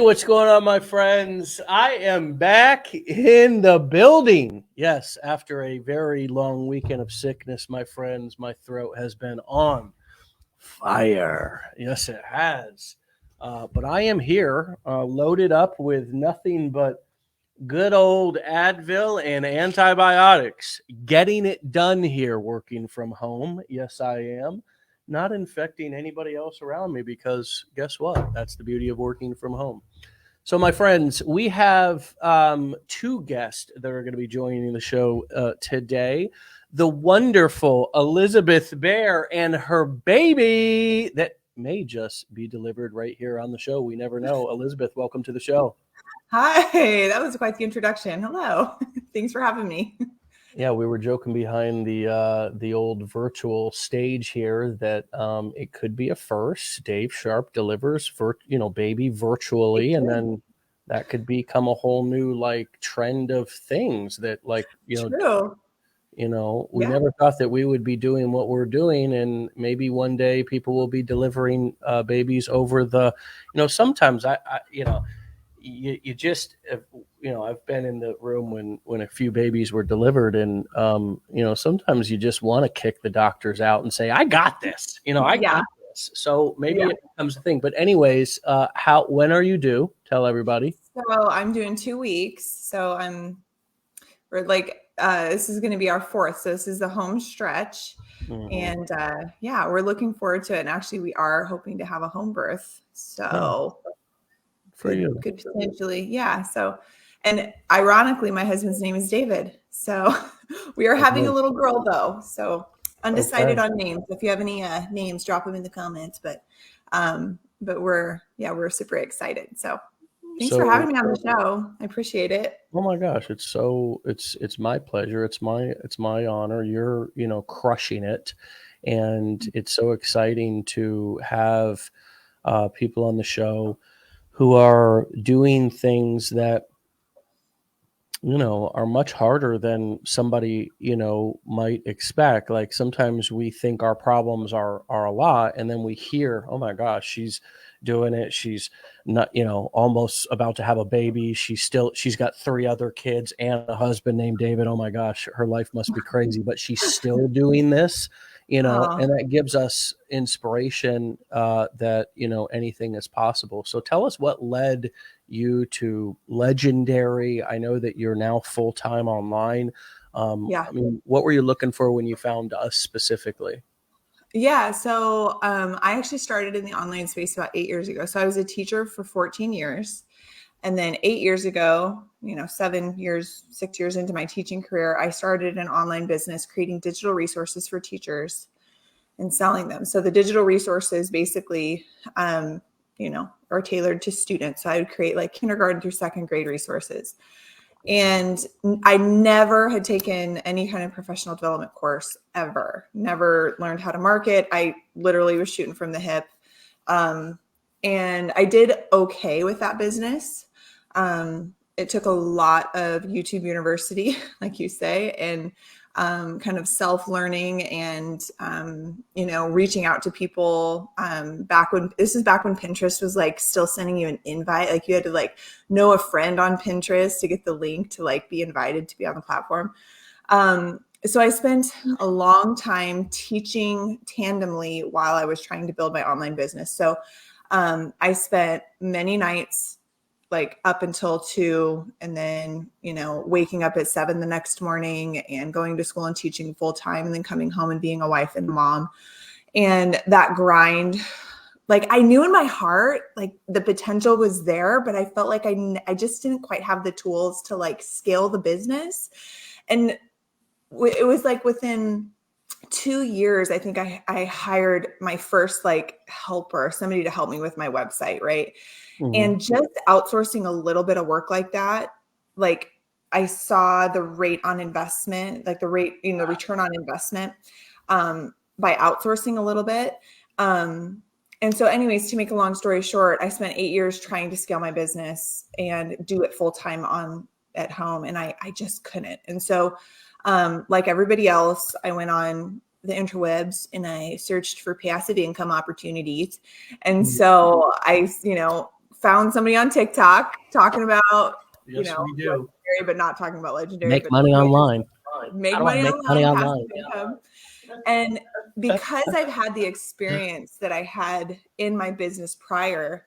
what's going on, my friends? I am back in the building. Yes, after a very long weekend of sickness, my friends, my throat has been on fire. Yes, it has. But I am here, loaded up with nothing but good old Advil and antibiotics. Getting it done here, working from home. Yes, I am. Not infecting anybody else around me because guess what? That's the beauty of working from home. So, my friends, we have two guests that are going to be joining the show today. The wonderful Elizabeth Bear and her baby that may just be delivered right here on the show. We never know. Elizabeth, welcome to the show. Hi, that was quite the introduction. Hello. Thanks for having me. Yeah, we were joking behind the old virtual stage here that it could be a first. Dave Sharp delivers baby virtually, and then that could become a whole new like trend of things that True. we Yeah. never thought that we would be doing what we're doing, and maybe one day people will be delivering babies over the, sometimes I you just I've been in the room when a few babies were delivered, and sometimes you just want to kick the doctors out and say, I got this, I got this. So maybe it becomes a thing. But anyways, when are you due? Tell everybody. So I'm doing 2 weeks. So this is going to be our fourth. So this is the home stretch. And we're looking forward to it. And actually we are hoping to have a home birth. So for you. Could potentially. Yeah. So, and ironically, my husband's name is David. So we are having a little girl though. So undecided on names. If you have any names, drop them in the comments. But we're super excited. So thanks for having me on the show. I appreciate it. Oh my gosh, it's my pleasure. It's my honor. You're crushing it, and it's so exciting to have people on the show who are doing things that are much harder than somebody might expect. Like sometimes we think our problems are a lot, and then we hear, oh my gosh, she's doing it, she's not almost about to have a baby, she's got 3 other kids and a husband named David. Oh my gosh, her life must be crazy, but she's still doing this, and that gives us inspiration that anything is possible. So tell us what led you to Legendary. I know that you're now full-time online. I mean, what were you looking for when you found us specifically? Yeah. So I actually started in the online space about 8 years ago. So I was a teacher for 14 years. And then 8 years ago, 6 years into my teaching career, I started an online business creating digital resources for teachers and selling them. So the digital resources basically, are tailored to students. So I would create like kindergarten through 2nd grade resources. And I never had taken any kind of professional development course ever, never learned how to market. I literally was shooting from the hip. And I did okay with that business. It took a lot of YouTube University, like you say, and kind of self-learning and, reaching out to people back when Pinterest was like still sending you an invite. Like you had to like know a friend on Pinterest to get the link to like be invited to be on the platform. So I spent a long time teaching tandemly while I was trying to build my online business. So I spent many nights like up until 2 and then, waking up at 7 the next morning and going to school and teaching full time and then coming home and being a wife and mom. And that grind, like I knew in my heart, like the potential was there, but I felt like I just didn't quite have the tools to like scale the business. And it was like within 2 years, I think I hired my first like helper, somebody to help me with my website. Right. And just outsourcing a little bit of work like that, like I saw the rate on investment, like the rate, return on investment by outsourcing a little bit. And so anyways, to make a long story short, I spent 8 years trying to scale my business and do it full time at home. And I just couldn't. And so like everybody else, I went on the interwebs and I searched for passive income opportunities. And so I, found somebody on TikTok talking about, Yes, we do. legendary, but not talking about legendary. Make money online. Make money online. Income. And because I've had the experience that I had in my business prior,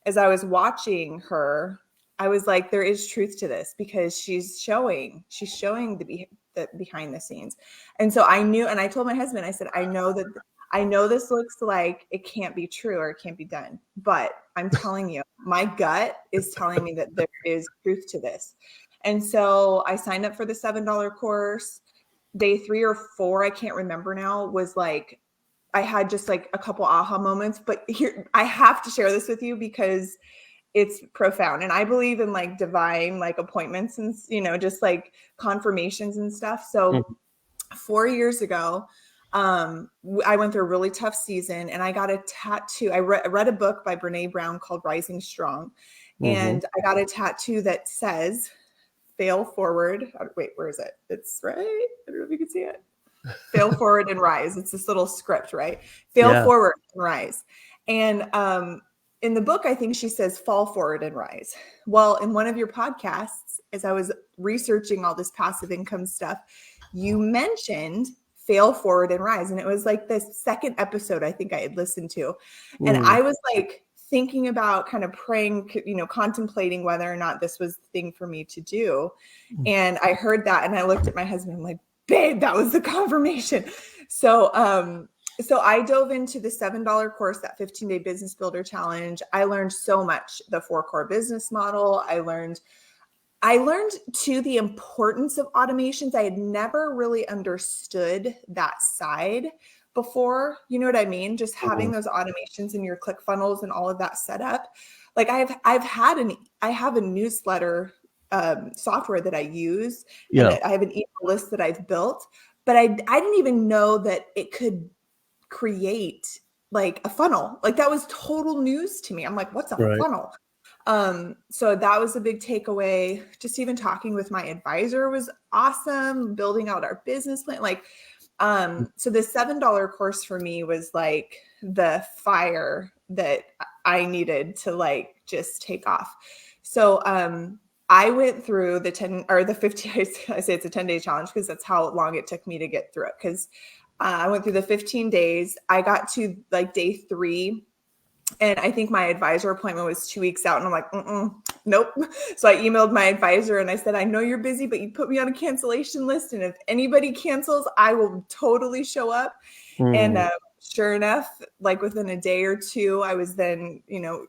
as I was watching her, I was like, there is truth to this, because she's showing the behind the scenes. And so I knew, and I told my husband, I said, I know this looks like it can't be true or it can't be done, but I'm telling you, my gut is telling me that there is truth to this. And so I signed up for the $7 course. Day 3 or 4, I can't remember now, was like, I had just like a couple aha moments, but here, I have to share this with you because it's profound. And I believe in like divine, like appointments and, just like confirmations and stuff. So 4 years ago, I went through a really tough season, and I got a tattoo. I read a book by Brene Brown called Rising Strong. And I got a tattoo that says, fail forward. Wait, where is it? It's right. I don't know if you can see it. Fail forward and rise. It's this little script, right? Fail forward and rise. And in the book, I think she says fall forward and rise. Well, in one of your podcasts, as I was researching all this passive income stuff, you mentioned fail forward and rise. And it was like the second episode I think I had listened to. And I was like thinking about, kind of praying, contemplating whether or not this was the thing for me to do. And I heard that, and I looked at my husband, I'm like, babe, that was the confirmation. So I dove into the $7 course, that 15-day business builder challenge. I learned so much, the 4 core business model. I learned too the importance of automations. I had never really understood that side before. You know what I mean? Just having those automations in your ClickFunnels and all of that set up. Like I have a newsletter software that I use. Yeah. And I have an email list that I've built, but I didn't even know that it could create like a funnel. Like that was total news to me. I'm like, what's a funnel? So that was a big takeaway. Just even talking with my advisor was awesome. Building out our business plan. Like, so the $7 course for me was like the fire that I needed to like just take off. So, I went through the 10 or the 50, I say it's a 10-day challenge because that's how long it took me to get through it. Because I went through the 15 days. I got to like day 3. And I think my advisor appointment was 2 weeks out. And I'm like, nope. So I emailed my advisor and I said, I know you're busy, but you put me on a cancellation list. And if anybody cancels, I will totally show up. And sure enough, like within a day or 2, I was then,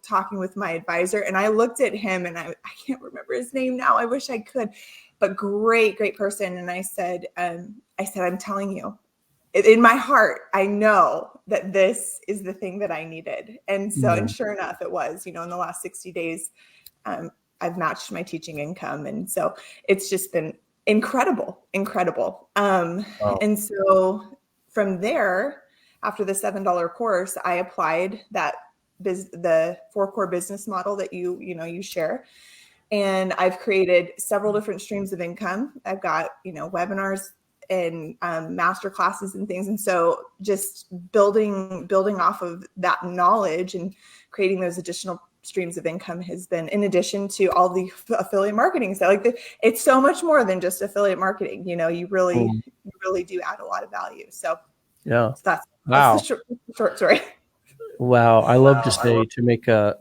talking with my advisor, and I looked at him, and I can't remember his name now. I wish I could, but great person. And I said, I'm telling you, in my heart, I know that this is the thing that I needed. And so, and sure enough, it was, in the last 60 days, I've matched my teaching income. And so it's just been incredible. And so from there, after the $7 course, I applied the 4 core business model that you share. And I've created several different streams of income. I've got, webinars and master classes and things. And so just building off of that knowledge and creating those additional streams of income has been, in addition to all the affiliate marketing. So it's so much more than just affiliate marketing. You really do add a lot of value. So yeah, so that's the short story. Wow, I love to say to make a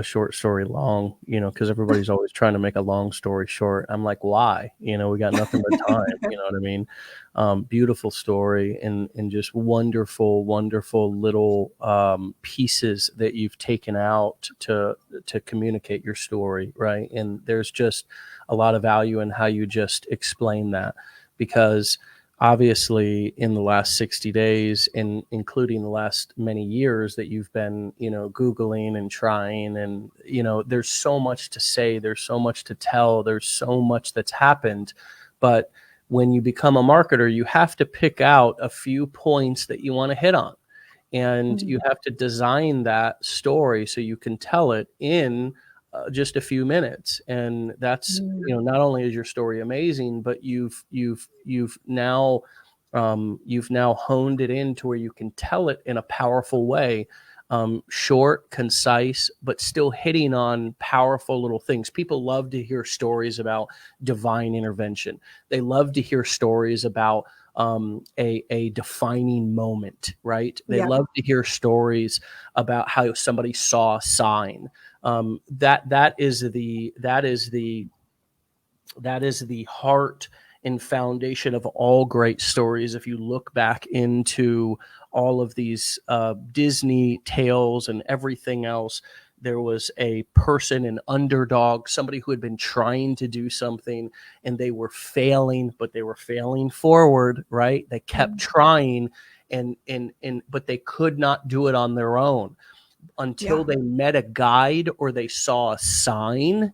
short story long, because everybody's always trying to make a long story short. I'm like, why? We got nothing but time. You know what I mean? Beautiful story and just wonderful little pieces that you've taken out to communicate your story, right? And there's just a lot of value in how you just explain that, because obviously in the last 60 days and including the last many years that you've been, Googling and trying, and, there's so much to say, there's so much to tell, there's so much that's happened. But when you become a marketer, you have to pick out a few points that you want to hit on, and you have to design that story so you can tell it in just a few minutes. And that's, not only is your story amazing, but you've now honed it in to where you can tell it in a powerful way. short, concise, but still hitting on powerful little things. People love to hear stories about divine intervention. They love to hear stories about a defining moment, right? They Yeah. love to hear stories about how somebody saw a sign. That is the heart and foundation of all great stories. If you look back into all of these Disney tales and everything else, there was a person, an underdog, somebody who had been trying to do something and they were failing, but they were failing forward, right? They kept trying and but they could not do it on their own until they met a guide or they saw a sign,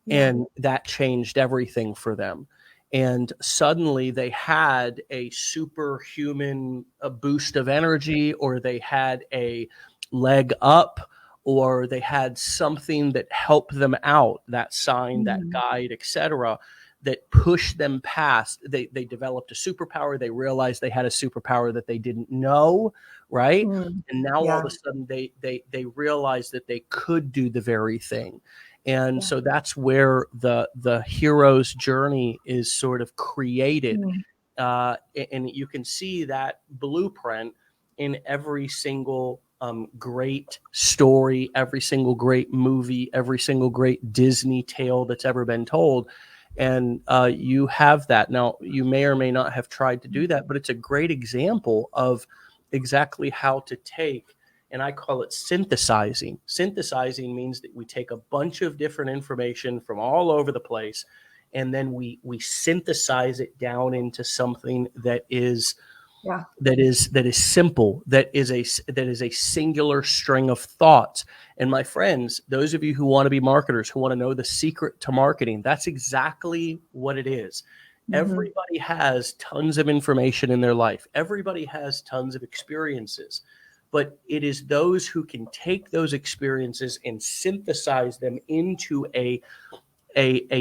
and that changed everything for them. And suddenly they had a superhuman boost of energy, or they had a leg up, or they had something that helped them out, that sign, that guide, etc., that pushed them past. They developed a superpower. They realized they had a superpower that they didn't know, right? And now all of a sudden they realized that they could do the very thing. And so that's where the hero's journey is sort of created. And you can see that blueprint in every single great story, every single great movie, every single great Disney tale that's ever been told. And you have that. Now, you may or may not have tried to do that, but it's a great example of exactly how to take, and I call it synthesizing. Synthesizing means that we take a bunch of different information from all over the place, and then we synthesize it down into something that is simple, that is a singular string of thoughts. And my friends, those of you who want to be marketers, who want to know the secret to marketing, that's exactly what it is. Everybody has tons of information in their life. Everybody has tons of experiences. But it is those who can take those experiences and synthesize them into a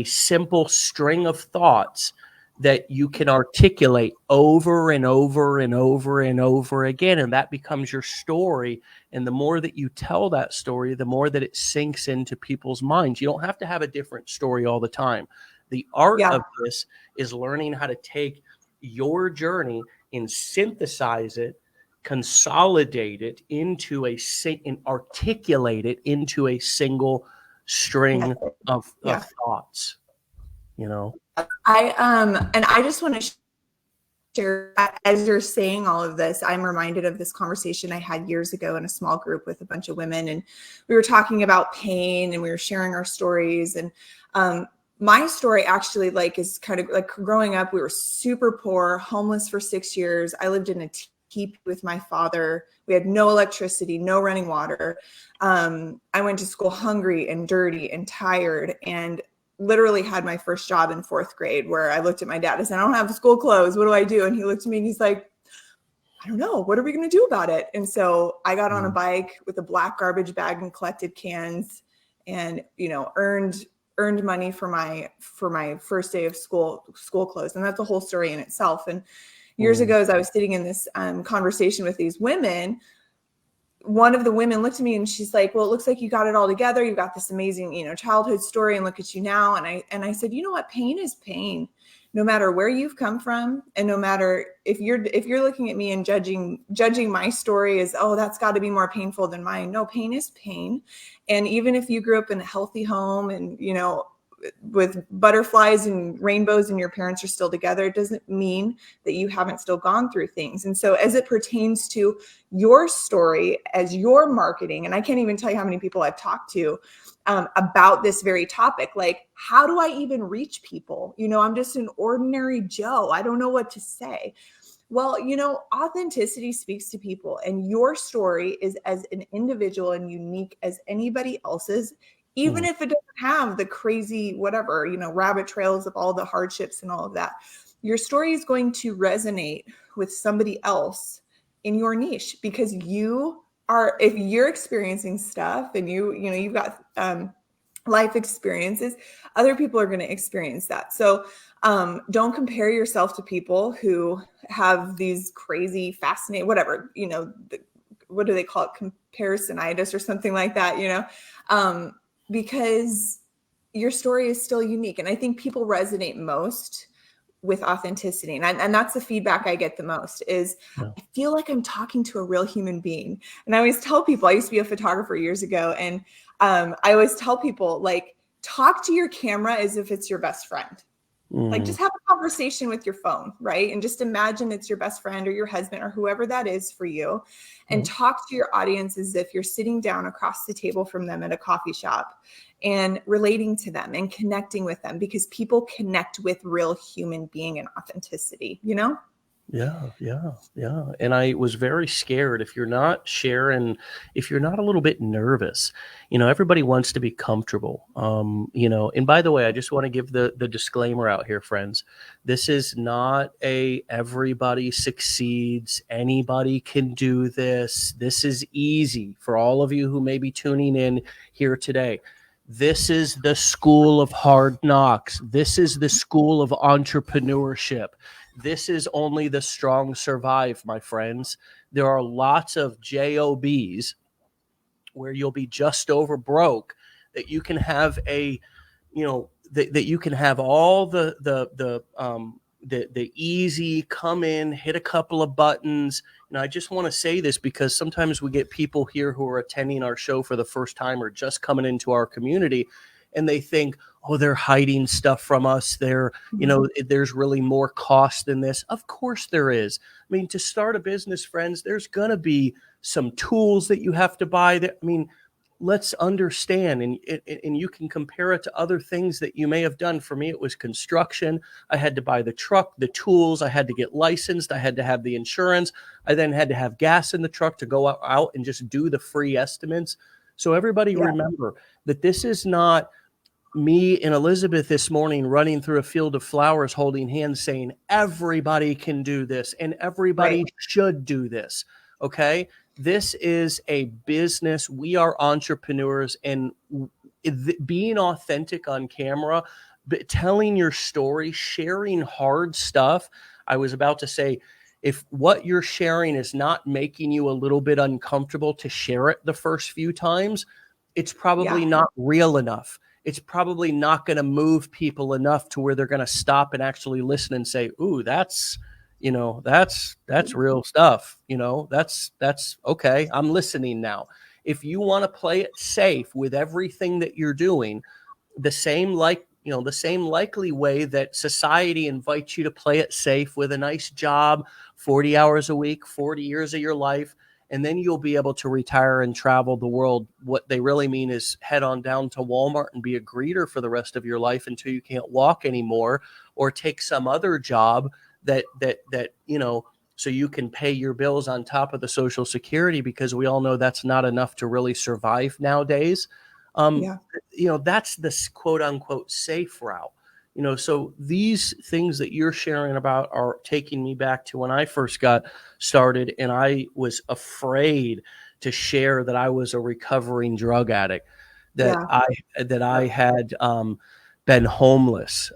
simple string of thoughts that you can articulate over and over and over and over again. And that becomes your story. And the more that you tell that story, the more that it sinks into people's minds. You don't have to have a different story all the time. The art of this is learning how to take your journey and synthesize it, consolidate it into and articulate it into a single string of thoughts, And I just want to share, as you're saying all of this, I'm reminded of this conversation I had years ago in a small group with a bunch of women, and we were talking about pain and we were sharing our stories. And my story actually is kind of like growing up, we were super poor, homeless for 6 years. I lived in a teepee with my father. We had no electricity, no running water. I went to school hungry and dirty and tired, and literally had my first job in 4th grade, where I looked at my dad and said, I don't have school clothes. What do I do? And he looked at me and he's like, I don't know. What are we going to do about it? And so I got on a bike with a black garbage bag and collected cans, and, earned money for my first day of school clothes. And that's a whole story in itself. And years ago, as I was sitting in this conversation with these women, one of the women looked at me and she's like, well, it looks like you got it all together. You've got this amazing, childhood story, and look at you now. And I said, you know what? Pain is pain, no matter where you've come from. And no matter if you're looking at me and judging my story as, oh, that's got to be more painful than mine. No, pain is pain. And even if you grew up in a healthy home and, with butterflies and rainbows and your parents are still together, it doesn't mean that you haven't still gone through things. And so as it pertains to your story, as your marketing, and I can't even tell you how many people I've talked to about this very topic, like, how do I even reach people? I'm just an ordinary Joe. I don't know what to say. Well, authenticity speaks to people, and your story is as an individual and unique as anybody else's. Even if it doesn't have the crazy, whatever, rabbit trails of all the hardships and all of that, your story is going to resonate with somebody else in your niche, because if you're experiencing stuff and you've got life experiences, other people are going to experience that. So don't compare yourself to people who have these crazy, fascinating, whatever, what do they call it? Comparisonitis or something like that, because your story is still unique. And I think people resonate most with authenticity. And that's the feedback I get the most is I feel like I'm talking to a real human being. And I always tell people, I used to be a photographer years ago. And I always tell people, like, talk to your camera as if it's your best friend. Like, just have a conversation with your phone, right? And just imagine it's your best friend or your husband or whoever that is for you, and talk to your audience as if you're sitting down across the table from them at a coffee shop and relating to them and connecting with them, because people connect with real human being and authenticity, Yeah. And I was very scared if you're not sharing, if you're not a little bit nervous, everybody wants to be comfortable. And by the way, I just want to give the disclaimer out here, friends. This is not a everybody succeeds, anybody can do this. This is easy for all of you who may be tuning in here today. This is the school of hard knocks. This is the school of entrepreneurship. This is only the strong survive, my friends. There are lots of JOBs where you'll be just over broke, that you can have that you can have all the easy come in, hit a couple of buttons. And I just want to say this because sometimes we get people here who are attending our show for the first time or just coming into our community, and they think, oh, they're hiding stuff from us. There's really more cost than this. Of course there is. I mean, to start a business, friends, there's going to be some tools that you have to buy. Let's understand, and you can compare it to other things that you may have done. For me, it was construction. I had to buy the truck, the tools. I had to get licensed. I had to have the insurance. I then had to have gas in the truck to go out and just do the free estimates. So everybody remember that this is not me and Elizabeth this morning running through a field of flowers holding hands saying everybody can do this and everybody should do this. Okay. This is a business. We are entrepreneurs, and being authentic on camera, telling your story, sharing hard stuff. I was about to say, if what you're sharing is not making you a little bit uncomfortable to share it the first few times, it's probably not real enough. It's probably not going to move people enough to where they're going to stop and actually listen and say, ooh, that's real stuff. That's okay. I'm listening now. If you want to play it safe with everything that you're doing, the same likely way that society invites you to play it safe with a nice job, 40 hours a week, 40 years of your life, and then you'll be able to retire and travel the world. What they really mean is head on down to Walmart and be a greeter for the rest of your life until you can't walk anymore, or take some other job that so you can pay your bills on top of the Social Security, because we all know that's not enough to really survive nowadays. That's the quote unquote safe route. So these things that you're sharing about are taking me back to when I first got started, and I was afraid to share that I was a recovering drug addict, that I had been homeless.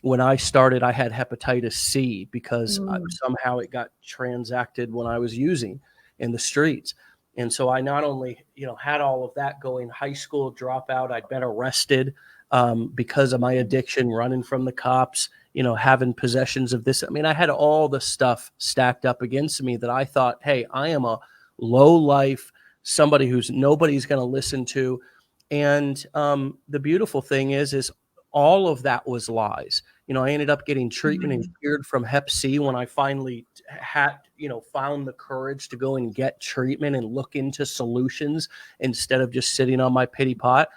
When I started, I had hepatitis C because somehow it got transacted when I was using in the streets. And so I not only, had all of that going, high school dropout, I'd been arrested because of my addiction, running from the cops, having possessions of this. I mean, I had all the stuff stacked up against me that I thought, hey, I am a low life, somebody who's nobody's going to listen to. And the beautiful thing is all of that was lies. I ended up getting treatment and cured from Hep C when I finally had, found the courage to go and get treatment and look into solutions instead of just sitting on my pity pot.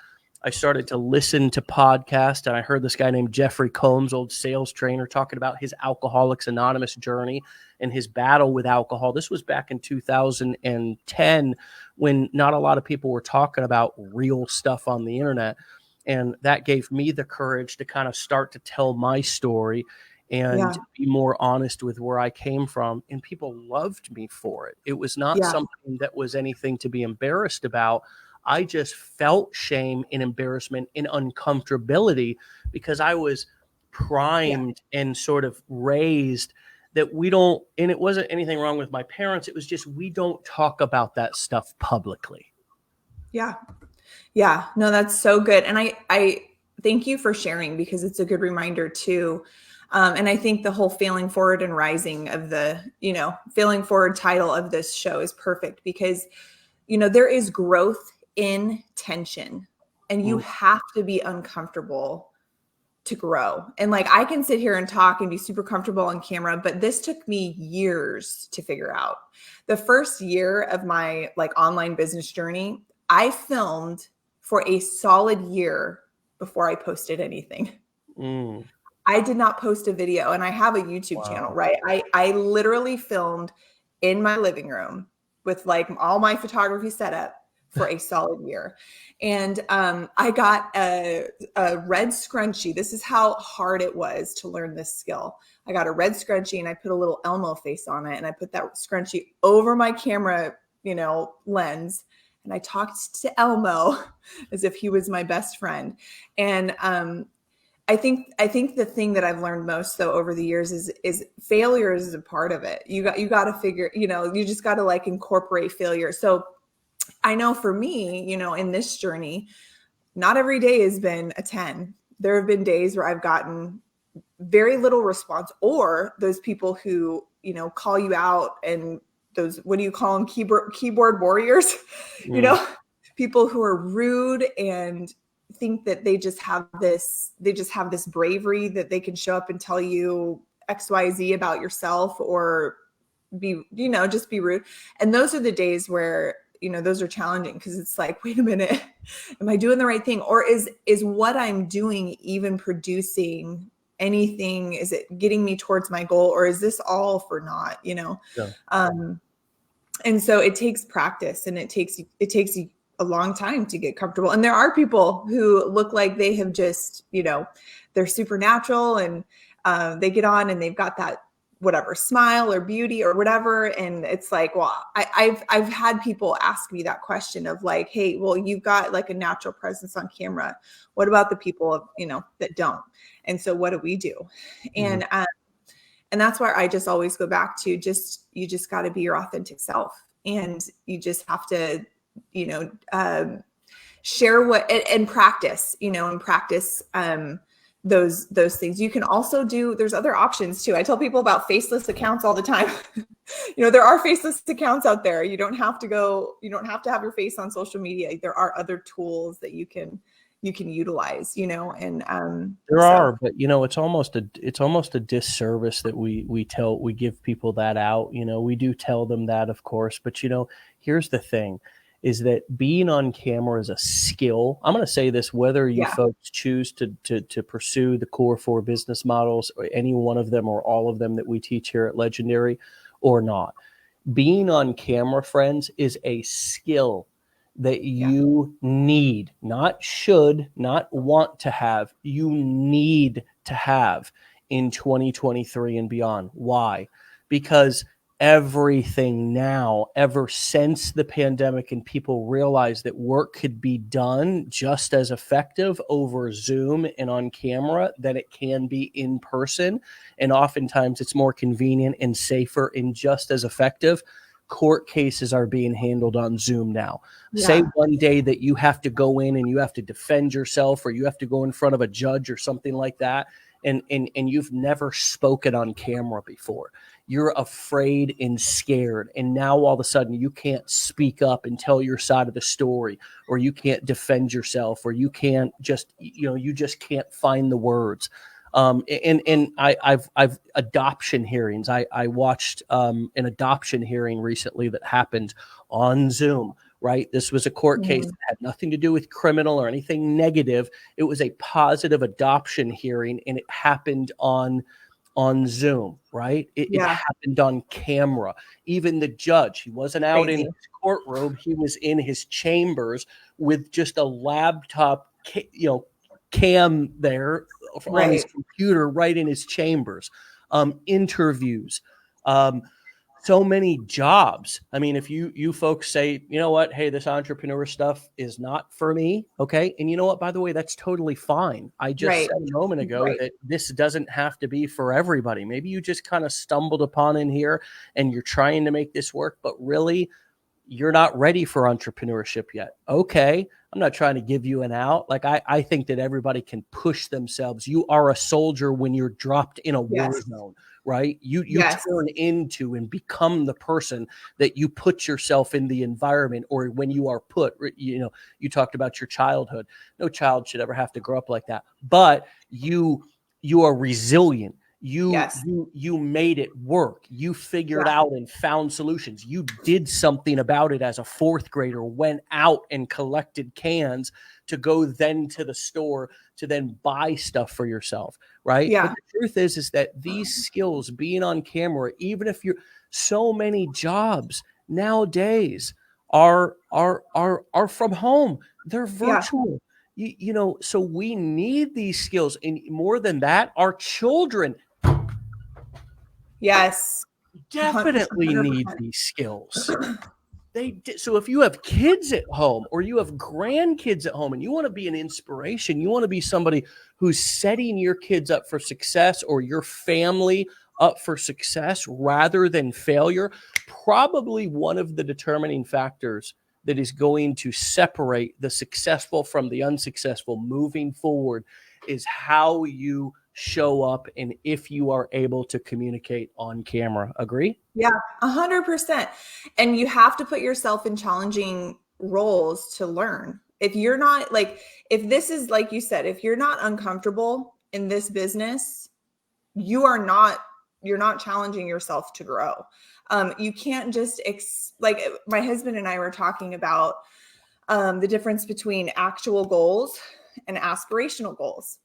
I started to listen to podcasts, and I heard this guy named Jeffrey Combs, old sales trainer, talking about his Alcoholics Anonymous journey and his battle with alcohol. This was back in 2010 when not a lot of people were talking about real stuff on the internet. And that gave me the courage to kind of start to tell my story and be more honest with where I came from. And people loved me for it. It was not something that was anything to be embarrassed about. I just felt shame and embarrassment and uncomfortability because I was primed and sort of raised that we don't, and it wasn't anything wrong with my parents. It was just, we don't talk about that stuff publicly. Yeah. Yeah. No, that's so good. And I thank you for sharing, because it's a good reminder too. And I think the whole failing forward and rising of the, failing forward title of this show is perfect, because, there is growth in tension, and you have to be uncomfortable to grow. And like, I can sit here and talk and be super comfortable on camera, but this took me years to figure out. The first year of my like online business journey, I filmed for a solid year before I posted anything. I did not post a video, and I have a YouTube channel, right? I literally filmed in my living room with like all my photography set up for a solid year. And I got a red scrunchie. This is how hard it was to learn this skill. I got a red scrunchie, and I put a little Elmo face on it, and I put that scrunchie over my camera, lens. And I talked to Elmo as if he was my best friend. And I think the thing that I've learned most though over the years is failure is a part of it. You got to figure, you just got to like incorporate failure. So I know for me, in this journey, not every day has been a 10. There have been days where I've gotten very little response, or those people who, call you out, and those, what do you call them? Keyboard warriors, people who are rude and think that they just have this bravery that they can show up and tell you XYZ about yourself, or be, just be rude. And those are the days where, those are challenging, because it's like, wait a minute, am I doing the right thing? Or is what I'm doing even producing anything? Is it getting me towards my goal, or is this all for naught, Yeah. And so it takes practice, and it takes a long time to get comfortable. And there are people who look like they have just, they're supernatural, and they get on and they've got that whatever smile or beauty or whatever. And it's like, well, I've had people ask me that question of like, hey, well, you've got like a natural presence on camera. What about the people, that don't? And so what do we do? And that's where I just always go back to you just got to be your authentic self, and you just have to, share what and practice, those things. You can also there's other options too. I tell people about faceless accounts all the time. There are faceless accounts out there. You don't have to have your face on social media. There are other tools that you can utilize, and are, but it's almost a disservice that we give people that out. We do tell them that, of course, but here's the thing, is that being on camera is a skill. I'm going to say this, whether you folks choose to pursue the core 4 business models, or any one of them or all of them that we teach here at Legendary or not. Being on camera, friends, is a skill that you need, not should, not want to have. You need to have in 2023 and beyond. Why? Because everything now, ever since the pandemic and people realized that work could be done just as effective over Zoom and on camera than it can be in person, and oftentimes it's more convenient and safer and just as effective. Court cases are being handled on Zoom now. Say one day that you have to go in and you have to defend yourself, or you have to go in front of a judge or something like that, and you've never spoken on camera before. You're afraid and scared. And now all of a sudden you can't speak up and tell your side of the story, or you can't defend yourself, or you can't just, you just can't find the words. And I've adoption hearings. I watched an adoption hearing recently that happened on Zoom, right? This was a court case that had nothing to do with criminal or anything negative. It was a positive adoption hearing, and it happened on Zoom, right? It happened on camera. Even the judge, he wasn't out in his courtroom. He was in his chambers with just a laptop, cam there on his computer, right in his chambers. Interviews. so many jobs. I mean, if you folks say, you know what, hey, this entrepreneur stuff is not for me, okay? And you know what, by the way, that's totally fine. I just Right. said a moment ago Right. that this doesn't have to be for everybody. Maybe you just kind of stumbled upon in here and you're trying to make this work, but really you're not ready for entrepreneurship yet. Okay. I'm not trying to give you an out. Like I think that everybody can push themselves. You are a soldier when you're dropped in a war Yes. zone, right? You Yes. turn into and become the person that you put yourself in the environment, or when you are put, you know, you talked about your childhood. No child should ever have to grow up like that. But you are resilient. Yes. You made it work. You figured Yeah. out and found solutions. You did something about it as a fourth grader, went out and collected cans to go then to the store to then buy stuff for yourself, right? But Yeah. the truth is that these skills, being on camera, even if you're, so many jobs nowadays are from home. They're Yeah. virtual. You know, so we need these skills. And more than that, our children Yes. definitely need 100%. these skills. So if you have kids at home or you have grandkids at home and you want to be an inspiration, you want to be somebody who's setting your kids up for success or your family up for success rather than failure, probably one of the determining factors that is going to separate the successful from the unsuccessful moving forward is how you show up and if you are able to communicate on camera. Agree? Yeah, 100%. And you have to put yourself in challenging roles to learn. If you're not like, if this is like you said, if you're not uncomfortable in this business, you're not challenging yourself to grow. You can't just like my husband and I were talking about the difference between actual goals and aspirational goals.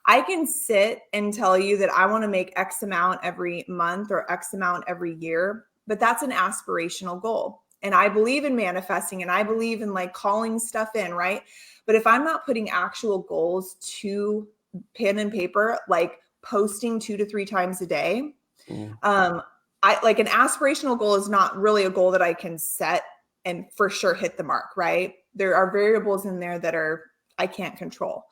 I can sit and tell you that I want to make X amount every month or X amount every year, but that's an aspirational goal. And I believe in manifesting and I believe in like calling stuff in, right? But if I'm not putting actual goals to pen and paper, like posting 2 to 3 times a day, I like an aspirational goal is not really a goal that I can set and for sure hit the mark, right? There are variables in there that I can't control.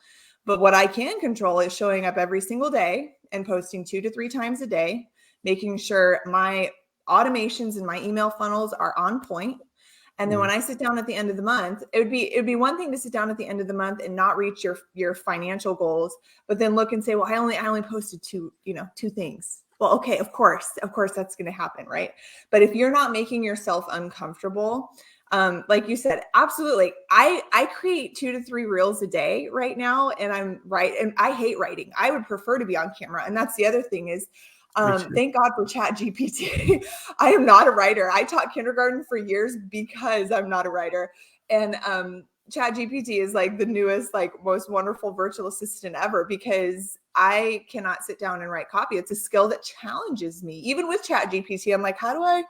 But what I can control is showing up every single day and posting 2 to 3 times a day, making sure my automations and my email funnels are on point. And then when I sit down at the end of the month, it'd be one thing to sit down at the end of the month and not reach your financial goals, but then look and say, well, I only posted 2 things. Well, okay, of course that's going to happen, right? But if you're not making yourself uncomfortable, like you said, absolutely. I create 2 to 3 reels a day right now, and and I hate writing. I would prefer to be on camera. And that's the other thing is, thank God for ChatGPT. I am not a writer. I taught kindergarten for years because I'm not a writer. And ChatGPT is like the newest, like most wonderful virtual assistant ever because I cannot sit down and write copy. It's a skill that challenges me. Even with ChatGPT, I'm like, how do I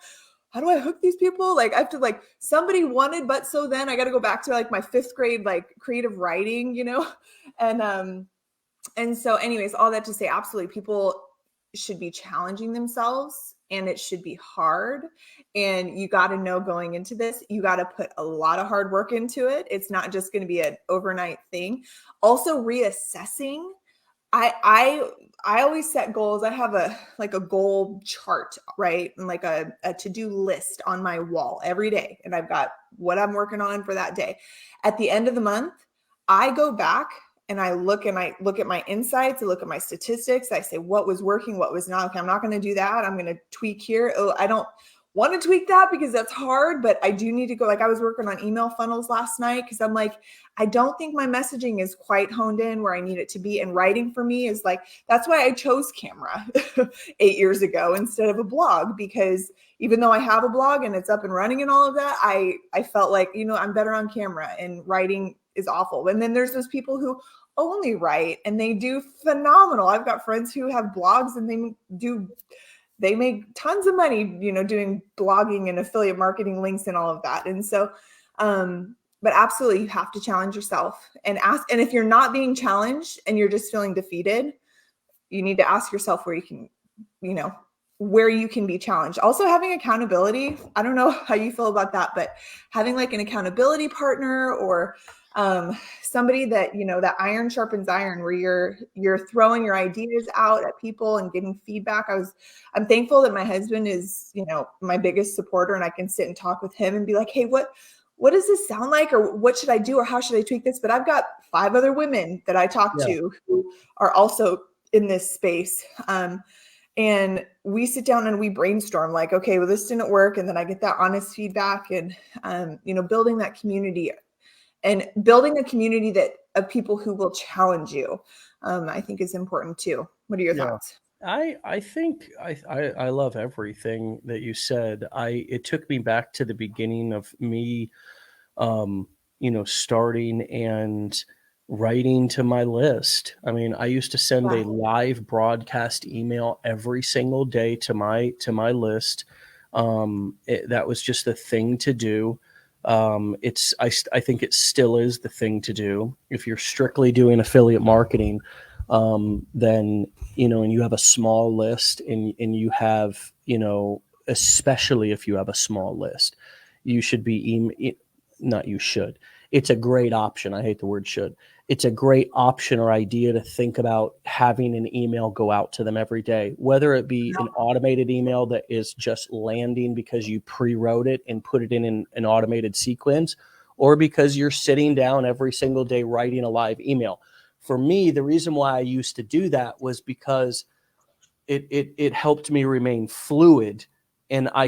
hook these people? Like I have to like somebody wanted, but so then I got to go back to like my 5th grade, like creative writing, and so anyways, all that to say, absolutely people should be challenging themselves and it should be hard. And you got to know going into this, you got to put a lot of hard work into it. It's not just going to be an overnight thing. Also reassessing. I always set goals. I have a goal chart, right? And like a to-do list on my wall every day. And I've got what I'm working on for that day. At the end of the month, I go back and I look at my insights, I look at my statistics. I say what was working, what was not. Okay, I'm not going to do that. I'm going to tweak here. Oh, I don't want to tweak that because that's hard, but I do need to go. Like I was working on email funnels last night because I'm like, I don't think my messaging is quite honed in where I need it to be. And writing for me is like, that's why I chose camera 8 years ago instead of a blog, because even though I have a blog and it's up and running and all of that, I felt like, I'm better on camera and writing is awful. And then there's those people who only write and they do phenomenal. I've got friends who have blogs and they make tons of money, doing blogging and affiliate marketing links and all of that. And so, but absolutely you have to challenge yourself and ask. And if you're not being challenged and you're just feeling defeated, you need to ask yourself where you can, where you can be challenged. Also having accountability. I don't know how you feel about that, but having like an accountability partner or somebody that, you know, that iron sharpens iron, where you're throwing your ideas out at people and getting feedback. I'm thankful that my husband is, you know, my biggest supporter, and I can sit and talk with him and be like, hey, what does this sound like? Or what should I do? Or how should I tweak this? But I've got 5 other women that I talk to who are also in this space. And we sit down and we brainstorm like, okay, well, this didn't work. And then I get that honest feedback, and, you know, building that community and building a community of people who will challenge you, I think is important too. What are your thoughts? I think I love everything that you said. It took me back to the beginning of me, you know, starting and writing to my list. I mean, I used to send a live broadcast email every single day to my list. That was just the thing to do. I think it still is the thing to do. If you're strictly doing affiliate marketing, then, you know, and you have a small list, and you have, you know, especially if you have a small list, you should be not you should. It's a great option. I hate the word should. It's a great option or idea to think about having an email go out to them every day, whether it be an automated email that is just landing because you pre-wrote it and put it in an automated sequence, or because you're sitting down every single day writing a live email. For me, the reason why I used to do that was because it helped me remain fluid. And I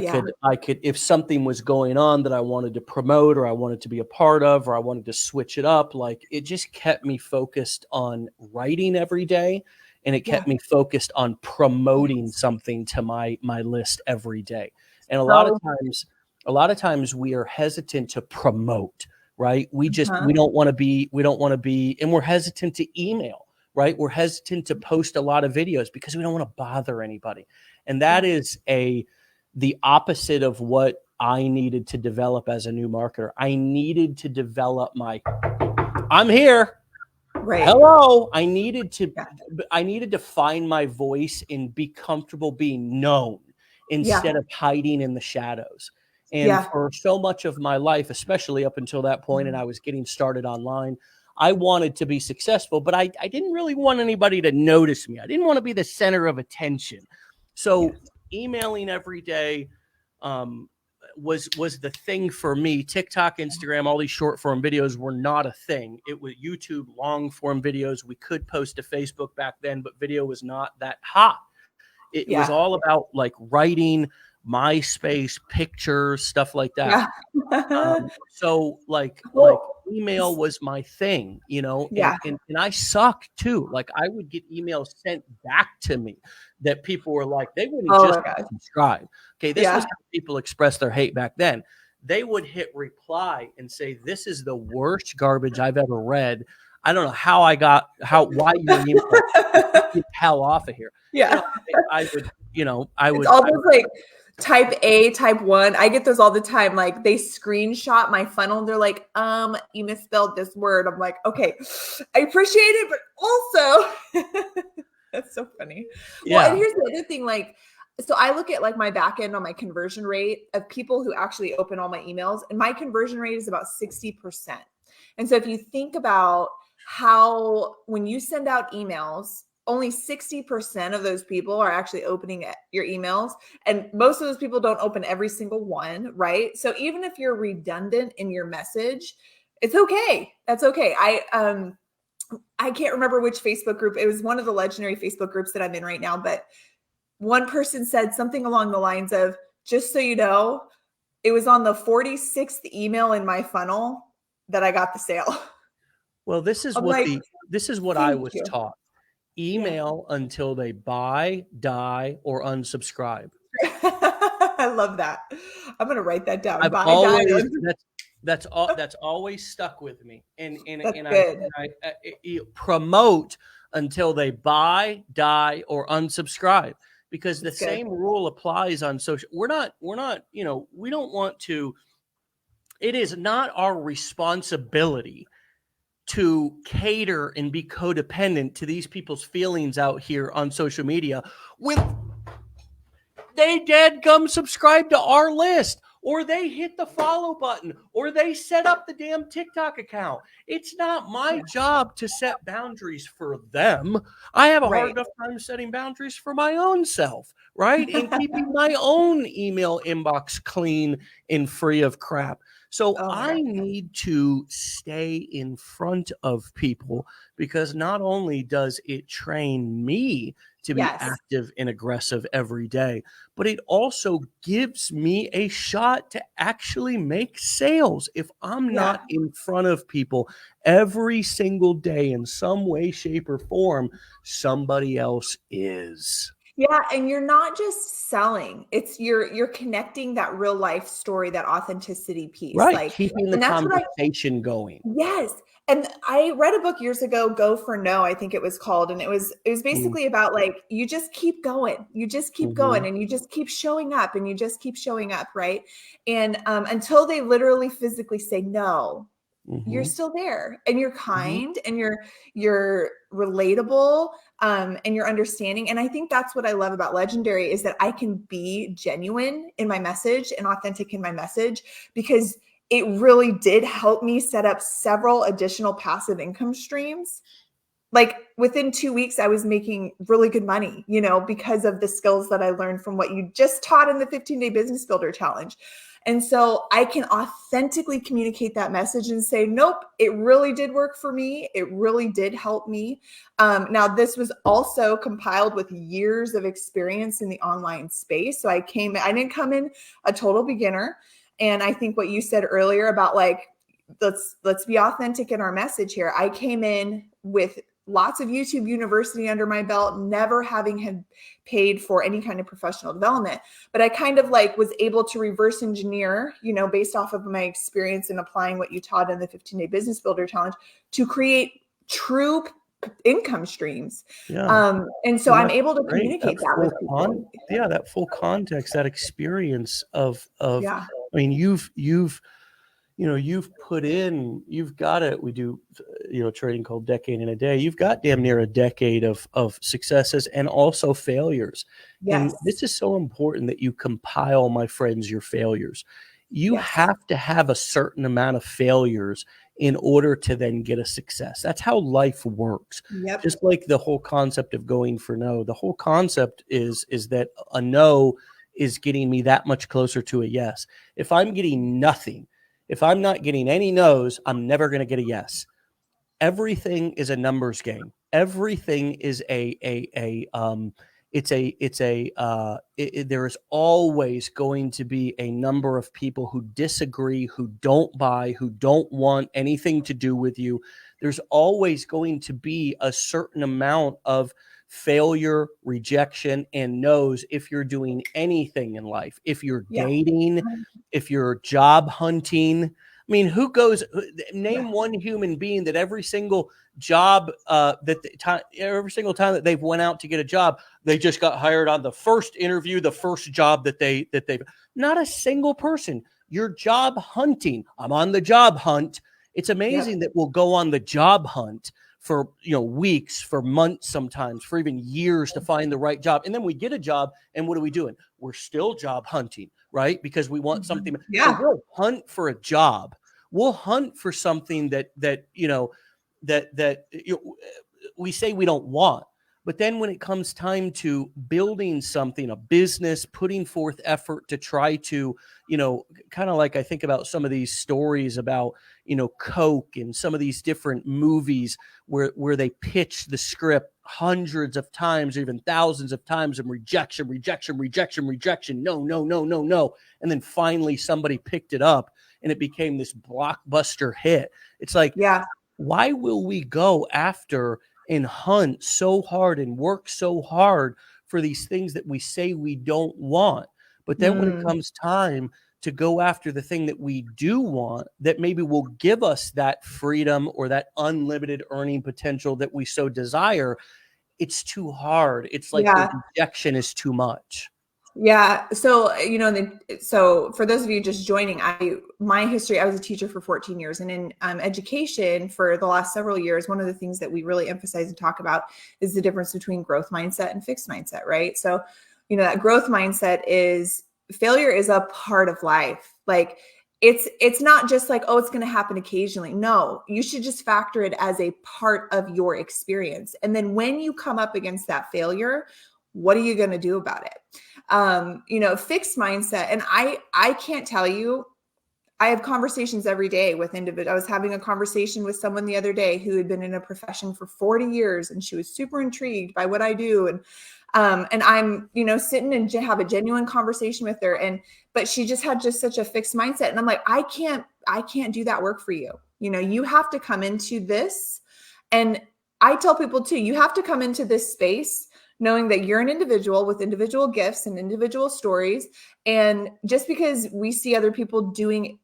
could, if something was going on that I wanted to promote, or I wanted to be a part of, or I wanted to switch it up, like, it just kept me focused on writing every day. And it kept me focused on promoting something to my list every day. And a lot of times we are hesitant to promote, right? We don't want to be, and we're hesitant to email, right? We're hesitant to post a lot of videos because we don't want to bother anybody. And that is the opposite of what I needed to develop as a new marketer. I needed to develop I'm here. Right. Hello. I needed to find my voice and be comfortable being known instead of hiding in the shadows. And for so much of my life, especially up until that point, and I was getting started online, I wanted to be successful, but I didn't really want anybody to notice me. I didn't want to be the center of attention. So emailing every day was the thing for me. TikTok, Instagram, all these short form videos were not a thing. It was YouTube, long form videos. We could post to Facebook back then, but video was not that hot. It was all about like writing, MySpace, pictures, stuff like that. So like email was my thing, you know, and I sucked too. Like, I would get emails sent back to me that people were like, they wouldn't just subscribe. Okay. This was how people expressed their hate back then. They would hit reply and say, this is the worst garbage I've ever read. I don't know why you email get the hell off of here. Yeah. I would it's almost like type A, type 1. I get those all the time. Like, they screenshot my funnel and they're like, you misspelled this word. I'm like, okay, I appreciate it, but also that's so funny. Well, and here's the other thing, like, so I look at like my back end on my conversion rate of people who actually open all my emails, and my conversion rate is about 60%. And so if you think about how, when you send out emails, only 60% of those people are actually opening your emails. And most of those people don't open every single one, right? So even if you're redundant in your message, it's okay. That's okay. I can't remember which Facebook group. It was one of the legendary Facebook groups that I'm in right now. But one person said something along the lines of, just so you know, it was on the 46th email in my funnel that I got the sale. Well, this is what I was taught. Email until they buy, die, or unsubscribe. I love that. I'm going to write that down. That's always stuck with me. And I promote until they buy, die, or unsubscribe, because the same rule applies on social. We're not, we don't want to. It is not our responsibility to cater and be codependent to these people's feelings out here on social media with they dadgum subscribe to our list, or they hit the follow button, or they set up the damn TikTok account. It's not my job to set boundaries for them. I have a hard Right. enough time setting boundaries for my own self, right? And keeping my own email inbox clean and free of crap. So Oh my I God. need to stay in front of people, because not only does it train me to be Yes. active and aggressive every day, but it also gives me a shot to actually make sales. If I'm Yeah. not in front of people every single day in some way, shape, or form, somebody else is. Yeah, and you're not just selling. It's you're connecting that real life story, that authenticity piece. Right. Like, Keeping the and that's what I conversation going. yes. And I read a book years ago, Go for No, I think it was called. And it was basically about like you just keep going. You just keep Mm-hmm. going and you just keep showing up and you just keep showing up, right? And until they literally physically say no, you're Mm-hmm. still there and you're Mm-hmm. kind and you're relatable, and you're understanding. And I think that's what I love about Legendary is that I can be genuine in my message and authentic in my message, because it really did help me set up several additional passive income streams. Like within 2 weeks, I was making really good money, because of the skills that I learned from what you just taught in the 15-day business builder challenge. And so I can authentically communicate that message and say, nope, it really did work for me. It really did help me. Now, this was also compiled with years of experience in the online space. So I didn't come in a total beginner. And I think what you said earlier about like, let's be authentic in our message here. I came in with lots of YouTube University under my belt, never having had paid for any kind of professional development. But I kind of like was able to reverse engineer, based off of my experience in applying what you taught in the 15-day business builder challenge to create true income streams. Yeah. And so Well, I'm that's able to great. communicate that with people. That full context, that experience of Yeah. I mean, you've put in, you've got it. We do, trading called Decade in a Day. You've got damn near a decade of successes and also failures. And Yes. this is so important that you compile, my friends, your failures. You Yes. have to have a certain amount of failures in order to then get a success. That's how life works. Yep. Just like the whole concept of going for no, the whole concept is that a no is getting me that much closer to a yes. If I'm getting nothing, if I'm not getting any no's, I'm never going to get a yes. Everything is a numbers game. Everything is there is always going to be a number of people who disagree, who don't buy, who don't want anything to do with you. There's always going to be a certain amount of failure, rejection, and no's if you're doing anything in life. If you're dating, if you're job hunting. I mean, name one human being that every single job every single time that they've went out to get a job, they just got hired on the first interview, the first job that they've, not a single person. You're job hunting. I'm on the job hunt. It's amazing that we'll go on the job hunt for weeks, for months, sometimes for even years to find the right job. And then we get a job, and what are we doing? We're still job hunting, right? Because we want something. Yeah. So we'll hunt for a job. We'll hunt for something that we say we don't want. But then when it comes time to building something, a business, putting forth effort to try to, kind of like I think about some of these stories about, Coke and some of these different movies where they pitch the script hundreds of times or even thousands of times, and rejection. No, no, no, no, no. And then finally somebody picked it up and it became this blockbuster hit. It's like, why will we go after and hunt so hard and work so hard for these things that we say we don't want? But then when it comes time to go after the thing that we do want, that maybe will give us that freedom or that unlimited earning potential that we so desire, it's too hard. It's like the rejection is too much. Yeah. So, so for those of you just joining, my history, I was a teacher for 14 years, and in education for the last several years, one of the things that we really emphasize and talk about is the difference between growth mindset and fixed mindset, right? So that growth mindset is failure is a part of life. Like it's not just like, oh, it's going to happen occasionally. No, you should just factor it as a part of your experience. And then when you come up against that failure, what are you going to do about it? Fixed mindset. And I can't tell you, I have conversations every day with individuals. I was having a conversation with someone the other day who had been in a profession for 40 years, and she was super intrigued by what I do. And I'm, sitting and have a genuine conversation with her. But she just had such a fixed mindset. And I'm like, I can't do that work for you. You have to come into this. And I tell people too, you have to come into this space knowing that you're an individual with individual gifts and individual stories. And just because we see other people doing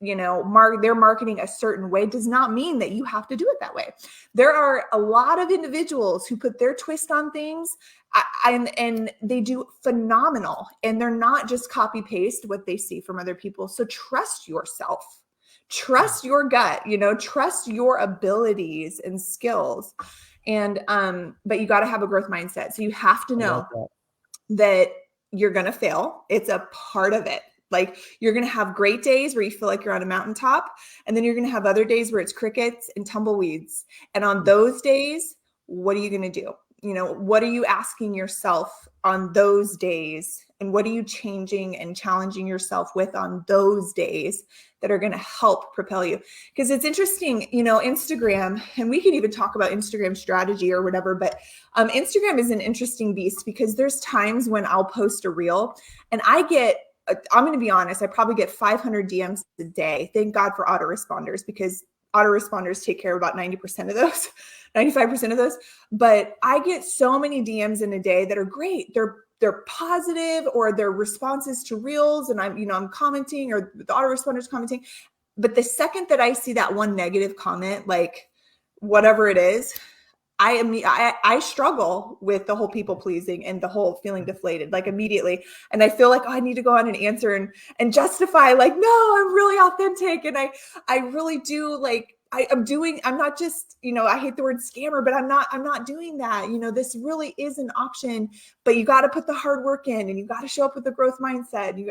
their marketing a certain way does not mean that you have to do it that way. There are a lot of individuals who put their twist on things and they do phenomenal, and they're not just copy paste what they see from other people. So trust yourself, trust your gut, trust your abilities and skills. And, but you got to have a growth mindset. So you have to know that you're going to fail. It's a part of it. Like you're going to have great days where you feel like you're on a mountaintop, and then you're going to have other days where it's crickets and tumbleweeds. And on those days, what are you going to do? What are you asking yourself on those days? And what are you changing and challenging yourself with on those days that are going to help propel you? Because it's interesting, Instagram, and we can even talk about Instagram strategy or whatever, but Instagram is an interesting beast because there's times when I'll post a reel and I'm going to be honest, I probably get 500 DMs a day. Thank God for autoresponders, because autoresponders take care of about 90% of those, 95% of those. But I get so many DMs in a day that are great. They're positive, or they're responses to reels, and I'm commenting, or the autoresponders commenting. But the second that I see that one negative comment, like whatever it is, I struggle with the whole people pleasing and the whole feeling deflated, like immediately. And I feel like, oh, I need to go on and answer and justify, like, no, I'm really authentic. And I really do, like, I'm not just, I hate the word scammer, but I'm not doing that. This really is an option, but you got to put the hard work in, and you got to show up with a growth mindset,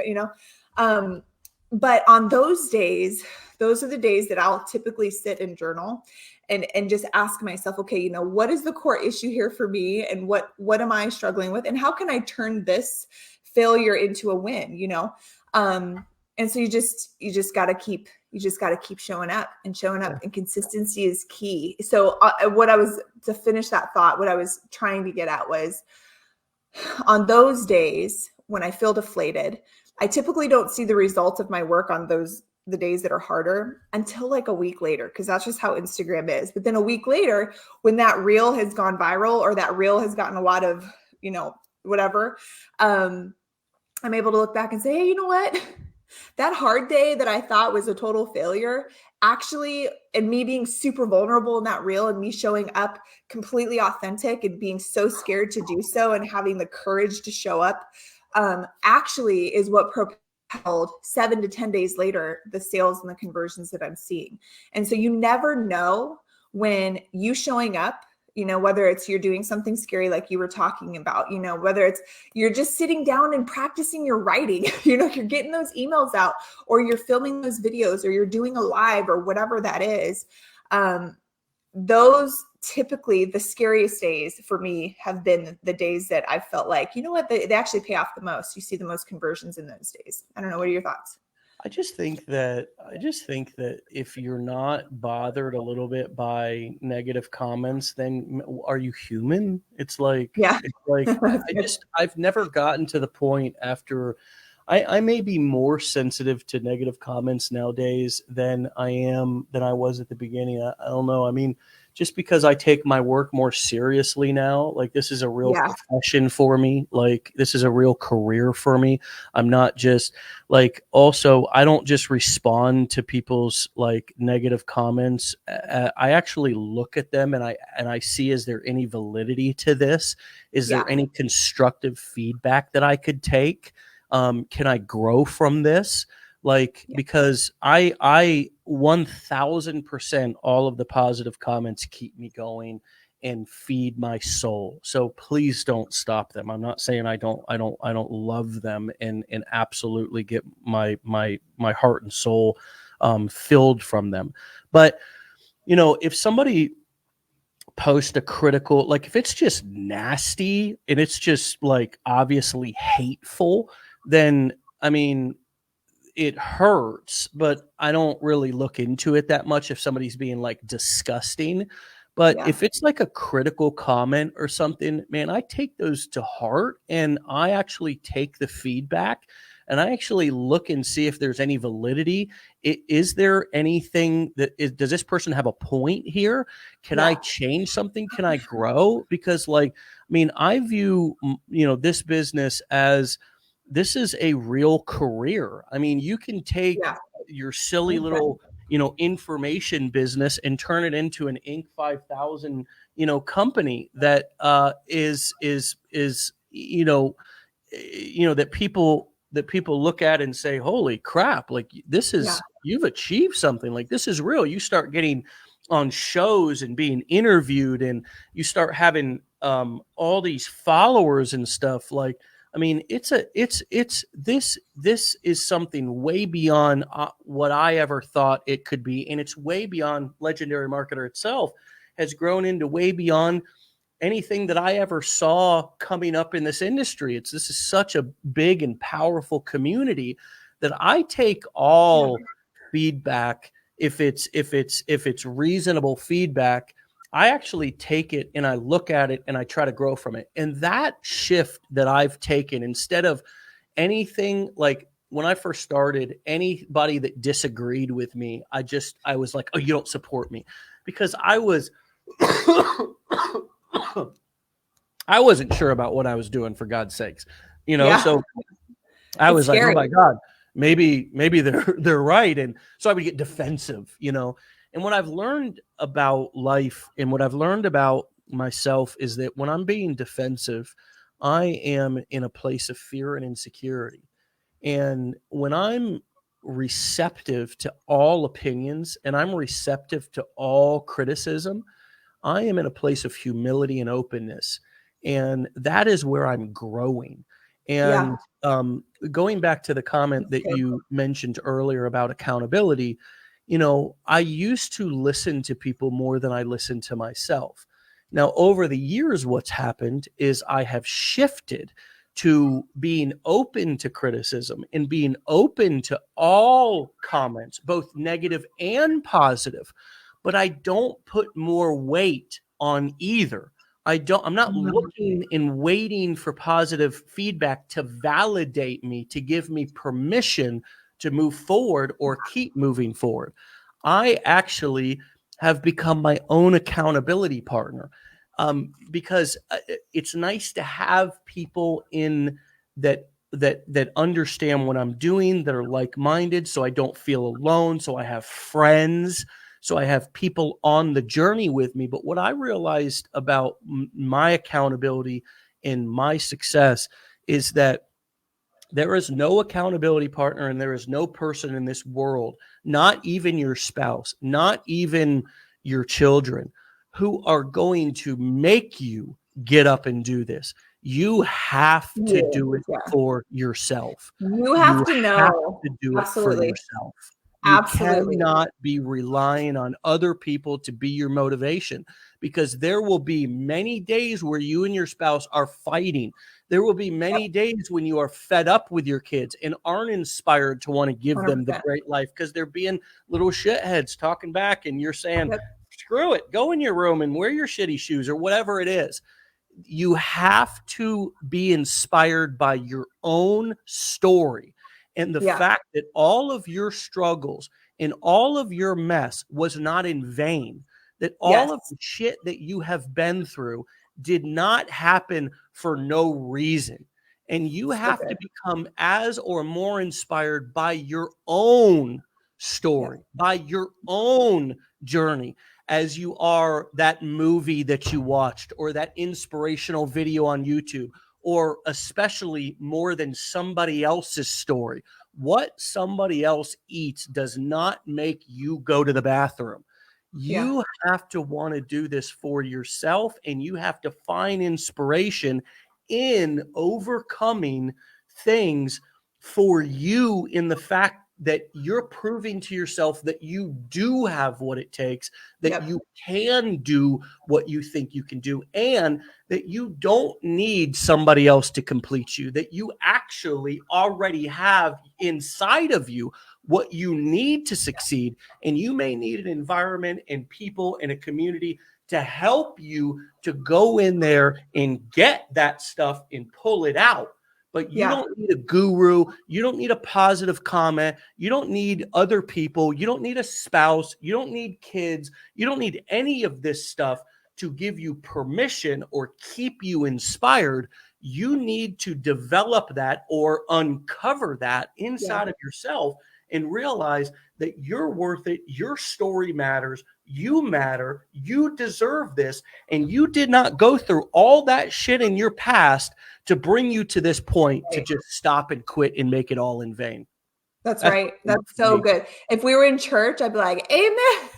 but on those days, those are the days that I'll typically sit and journal and just ask myself, okay, what is the core issue here for me? And what am I struggling with? And how can I turn this failure into a win, And so you just got to keep showing up and showing up, and consistency is key. So to finish that thought, what I was trying to get at was, on those days when I feel deflated, I typically don't see the results of my work on the days that are harder until like a week later, because that's just how Instagram is. But then a week later, when that reel has gone viral, or that reel has gotten a lot of, whatever, I'm able to look back and say, hey, you know what? That hard day that I thought was a total failure, actually, and me being super vulnerable in that reel, and me showing up completely authentic and being so scared to do so, and having the courage to show up, actually is what propelled 7 to 10 days later the sales and the conversions that I'm seeing. And so you never know when you showing up, whether it's you're doing something scary like you were talking about, whether it's you're just sitting down and practicing your writing, you're getting those emails out, or you're filming those videos, or you're doing a live, or whatever that is. Those typically, the scariest days for me have been the days that I felt like, they actually pay off the most. You see the most conversions in those days. I don't know. What are your thoughts? I just think that if you're not bothered a little bit by negative comments, then are you human? It's like, yeah. I've never gotten to the point after I may be more sensitive to negative comments nowadays than I was at the beginning. I don't know. I mean, just because I take my work more seriously now, like this is a real profession for me. Like this is a real career for me. I'm not just like, also, I don't just respond to people's like negative comments. I actually look at them and I see, is there any validity to this? Is there any constructive feedback that I could take? Can I grow from this? Because I 1000%, all of the positive comments keep me going. and feed my soul. So please don't stop them. I'm not saying I don't love them and absolutely get my heart and soul filled from them. But if somebody post a critical, like if it's just nasty and it's just like obviously hateful, then I mean it hurts, but I don't really look into it that much if somebody's being like disgusting. But Yeah. if it's like a critical comment or something, man, I take those to heart and I actually take the feedback and I actually look and see if there's any validity. Is there anything does this person have a point here? Can I change something? Can I grow? Because like, I mean, I view, this business as this is a real career. I mean, you can take your silly little, information business and turn it into an Inc. 5000, company that is that people look at and say, holy crap, like this is, you've achieved something, like this is real. You start getting on shows and being interviewed and you start having all these followers and stuff. Like, I mean, this is something way beyond what I ever thought it could be. And it's way beyond Legendary Marketer itself has grown into way beyond anything that I ever saw coming up in this industry. This is such a big and powerful community that I take all feedback. If it's reasonable feedback, I actually take it and I look at it and I try to grow from it. And that shift that I've taken, instead of anything, like when I first started, anybody that disagreed with me, I was like, oh, you don't support me, because I wasn't sure about what I was doing, for God's sakes, so I was like, oh my God, maybe they're right. And so I would get defensive, and what I've learned about life and what I've learned about myself is that when I'm being defensive, I am in a place of fear and insecurity. And when I'm receptive to all opinions and I'm receptive to all criticism, I am in a place of humility and openness. And that is where I'm growing. And going back to the comment that you mentioned earlier about accountability, I used to listen to people more than I listened to myself. Now, over the years, what's happened is I have shifted to being open to criticism and being open to all comments, both negative and positive. But I don't put more weight on either. I'm not looking and waiting for positive feedback to validate me, to give me permission to move forward or keep moving forward. I actually have become my own accountability partner, because it's nice to have people in that understand what I'm doing, that are like-minded, so I don't feel alone. So I have friends. So I have people on the journey with me. But what I realized about my accountability and my success is that there is no accountability partner and there is no person in this world, not even your spouse, not even your children, who are going to make you get up and do this. You have to do it for yourself. You have to know. To do Absolutely. it for yourself. You cannot be relying on other people to be your motivation, because there will be many days where you and your spouse are fighting. There will be many days when you are fed up with your kids and aren't inspired to want to give them the great life because they're being little shitheads talking back, and you're saying, screw it, go in your room and wear your shitty shoes or whatever it is. You have to be inspired by your own story. And the fact that all of your struggles and all of your mess was not in vain, that all of the shit that you have been through did not happen for no reason. And you have to become as or more inspired by your own story, by your own journey, as you are that movie that you watched or that inspirational video on YouTube, or especially more than somebody else's story. What somebody else eats does not make you go to the bathroom. You have to want to do this for yourself, and you have to find inspiration in overcoming things for you, in the fact that you're proving to yourself that you do have what it takes, that Yep. you can do what you think you can do, and that you don't need somebody else to complete you, that you actually already have inside of you what you need to succeed. And you may need an environment and people and a community to help you to go in there and get that stuff and pull it out. But you don't need a guru. You don't need a positive comment. You don't need other people. You don't need a spouse. You don't need kids. You don't need any of this stuff to give you permission or keep you inspired. You need to develop that or uncover that inside of yourself and realize that you're worth it. Your story matters. You matter. You deserve this. And you did not go through all that shit in your past to bring you to this point to just stop and quit and make it all in vain. That's right. That's so good. If we were in church, I'd be like, amen.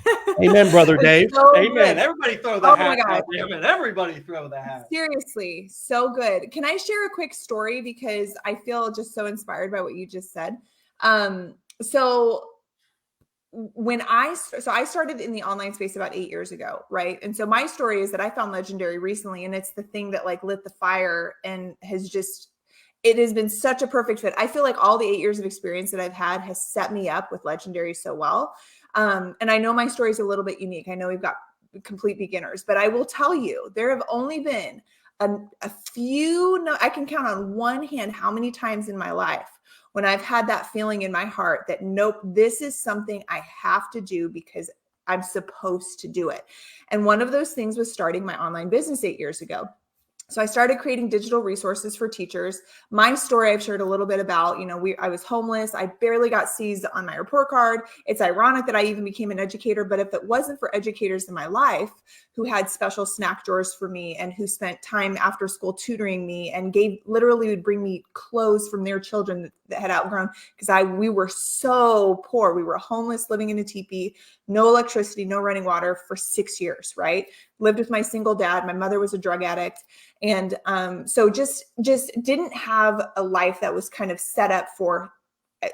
Amen, Brother Dave. So amen. Good. Everybody throw the Oh hat. my God. Amen. Everybody throw the hat. Seriously, so good. Can I share a quick story? Because I feel just so inspired by what you just said. So when I started in the online space about 8 years ago, right? And so my story is that I found Legendary recently, and it's the thing that like lit the fire and it has been such a perfect fit. I feel like all the 8 years of experience that I've had has set me up with Legendary so well. And I know my story is a little bit unique. I know we've got complete beginners, but I will tell you, there have only been a few, I can count on one hand how many times in my life when I've had that feeling in my heart that, nope, this is something I have to do because I'm supposed to do it. And one of those things was starting my online business 8 years ago. So I started creating digital resources for teachers. My story I've shared a little bit about, I was homeless. I barely got C's on my report card. It's ironic that I even became an educator, but if it wasn't for educators in my life who had special snack drawers for me and who spent time after school tutoring me and literally would bring me clothes from their children that had outgrown, because we were so poor. We were homeless, living in a teepee, no electricity, no running water for 6 years, right? Lived with my single dad. My mother was a drug addict. And so just didn't have a life that was kind of set up for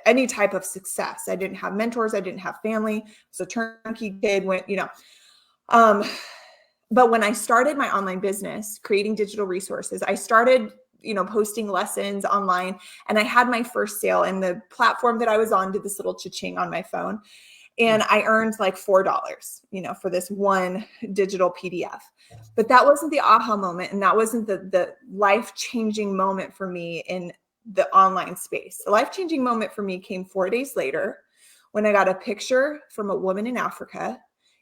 any type of success. I didn't have mentors. I didn't have family. I was a turnkey kid, but when I started my online business, creating digital resources, I started posting lessons online, and I had my first sale, and the platform that I was on did this little cha-ching on my phone. And I earned like $4, for this one digital PDF. But that wasn't the aha moment. And that wasn't the life-changing moment for me in the online space. The life-changing moment for me came 4 days later when I got a picture from a woman in Africa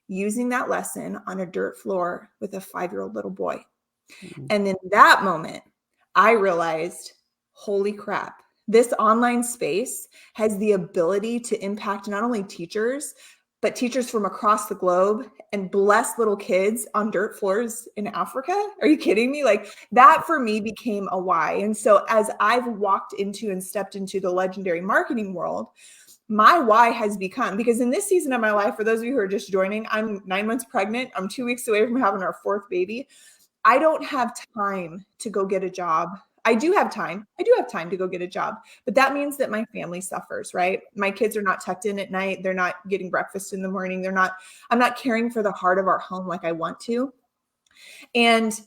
using that lesson on a dirt floor with a 5-year-old little boy. Mm-hmm. And in that moment, I realized, holy crap, this online space has the ability to impact not only teachers, but teachers from across the globe and bless little kids on dirt floors in Africa. Are you kidding me? Like, that for me became a why. And so as I've walked into and stepped into the Legendary marketing world, my why has become, because in this season of my life, for those of you who are just joining, I'm 9 months pregnant. I'm 2 weeks away from having our 4th baby. I don't have time to go get a job. I do have time to go get a job, but that means that my family suffers, right? My kids are not tucked in at night. They're not getting breakfast in the morning. I'm not caring for the heart of our home like I want to. And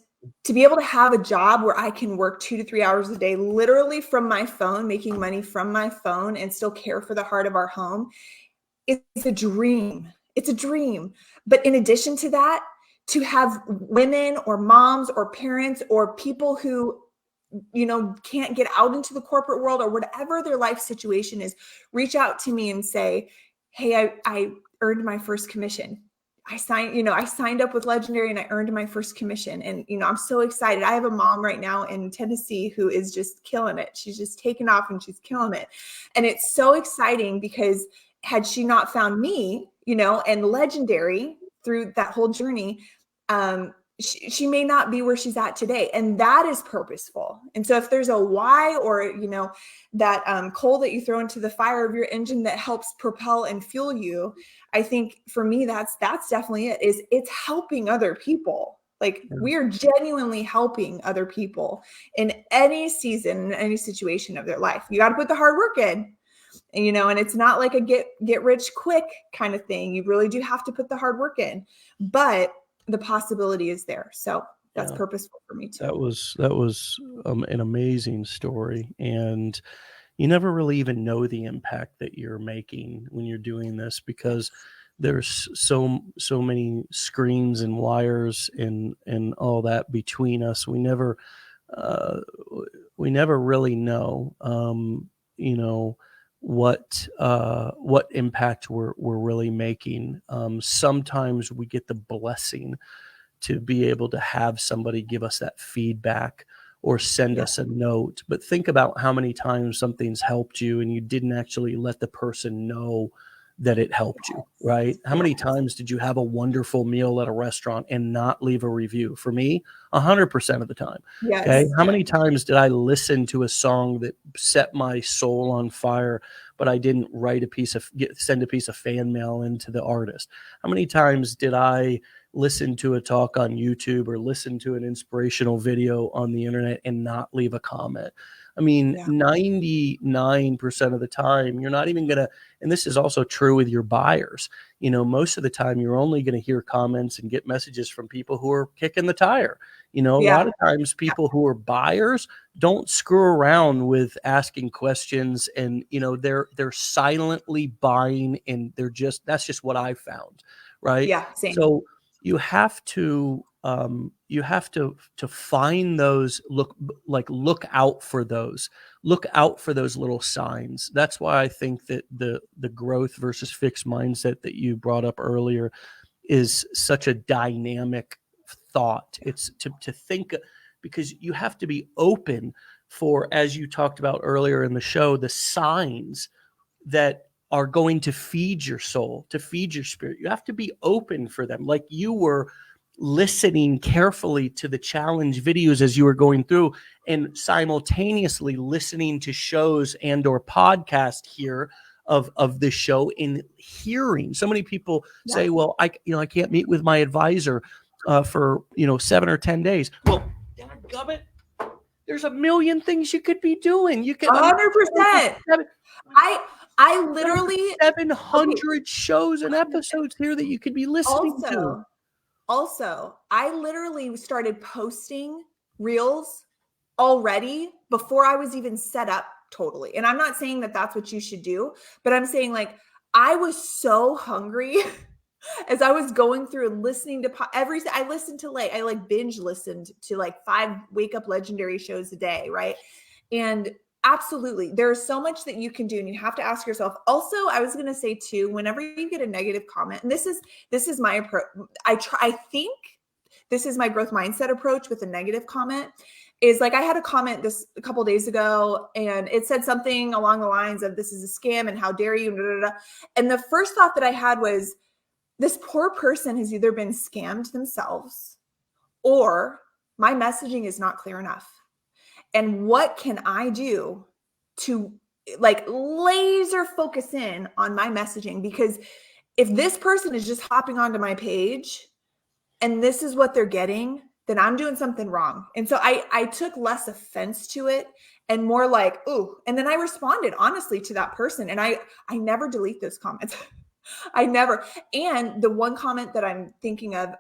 to be able to have a job where I can work 2 to 3 hours a day, literally from my phone, making money from my phone and still care for the heart of our home, it's a dream. It's a dream. But in addition to that, to have women or moms or parents or people who can't get out into the corporate world or whatever their life situation is, reach out to me and say, hey, I earned my first commission. I signed up with Legendary and I earned my first commission. And, I'm so excited. I have a mom right now in Tennessee who is just killing it. She's just taken off and she's killing it. And it's so exciting because had she not found me, and Legendary through that whole journey, she may not be where she's at today. And that is purposeful. And so if there's a why or, that coal that you throw into the fire of your engine that helps propel and fuel you, I think for me, that's definitely it. It's helping other people. Like we are genuinely helping other people in any season, in any situation of their life. You got to put the hard work in, and, and it's not like a get rich quick kind of thing. You really do have to put the hard work in, but the possibility is there. So that's purposeful for me too. That was an amazing story. And you never really even know the impact that you're making when you're doing this, because there's so many screens and wires and all that between us. We never really know, what impact we're really making. Sometimes we get the blessing to be able to have somebody give us that feedback or send us a note. But think about how many times something's helped you and you didn't actually let the person know that it helped you, right? How many times did you have a wonderful meal at a restaurant and not leave a review? For me, 100% of the time. Yes. Okay. How many times did I listen to a song that set my soul on fire, but I didn't send a piece of fan mail into the artist? How many times did I listen to a talk on YouTube or listen to an inspirational video on the internet and not leave a comment? I mean, 99% of the time, you're not even going to, and this is also true with your buyers. Most of the time, you're only going to hear comments and get messages from people who are kicking the tire. A lot of times people who are buyers don't screw around with asking questions, and, they're silently buying, and that's just what I found. Right. Yeah. Same. So you have to find those, look out for those little signs. That's why I think that the growth versus fixed mindset that you brought up earlier is such a dynamic thought. It's to think, because you have to be open for, as you talked about earlier in the show, the signs that are going to feed your soul, to feed your spirit. You have to be open for them. Like you were listening carefully to the challenge videos as you were going through, and simultaneously listening to shows and or podcast here of the show, and hearing. So many people say, well, I can't meet with my advisor for 7 or 10 days. Well, dadgummit, there's a million things you could be doing. You could 100%. I literally 700 shows and episodes here that you could be listening to. Also, I literally started posting reels already before I was even set up totally. And I'm not saying that that's what you should do, but I'm saying, like, I was so hungry as I was going through and listening to I listened to, like, I binge listened to like 5 Wake Up Legendary shows a day. Right. And absolutely, there's so much that you can do, and you have to ask yourself. Also, I was going to say too, whenever you get a negative comment, and this is my approach. I think this is my growth mindset approach with a negative comment, is like, I had a comment this a couple days ago, and it said something along the lines of, "This is a scam, and how dare you?" Blah, blah, blah. And the first thought that I had was, this poor person has either been scammed themselves, or my messaging is not clear enough. And what can I do to, like, laser focus in on my messaging? Because if this person is just hopping onto my page and this is what they're getting, then I'm doing something wrong. And so I took less offense to it and more like, ooh. And then I responded honestly to that person. And I never delete those comments. I never. And the one comment that I'm thinking of,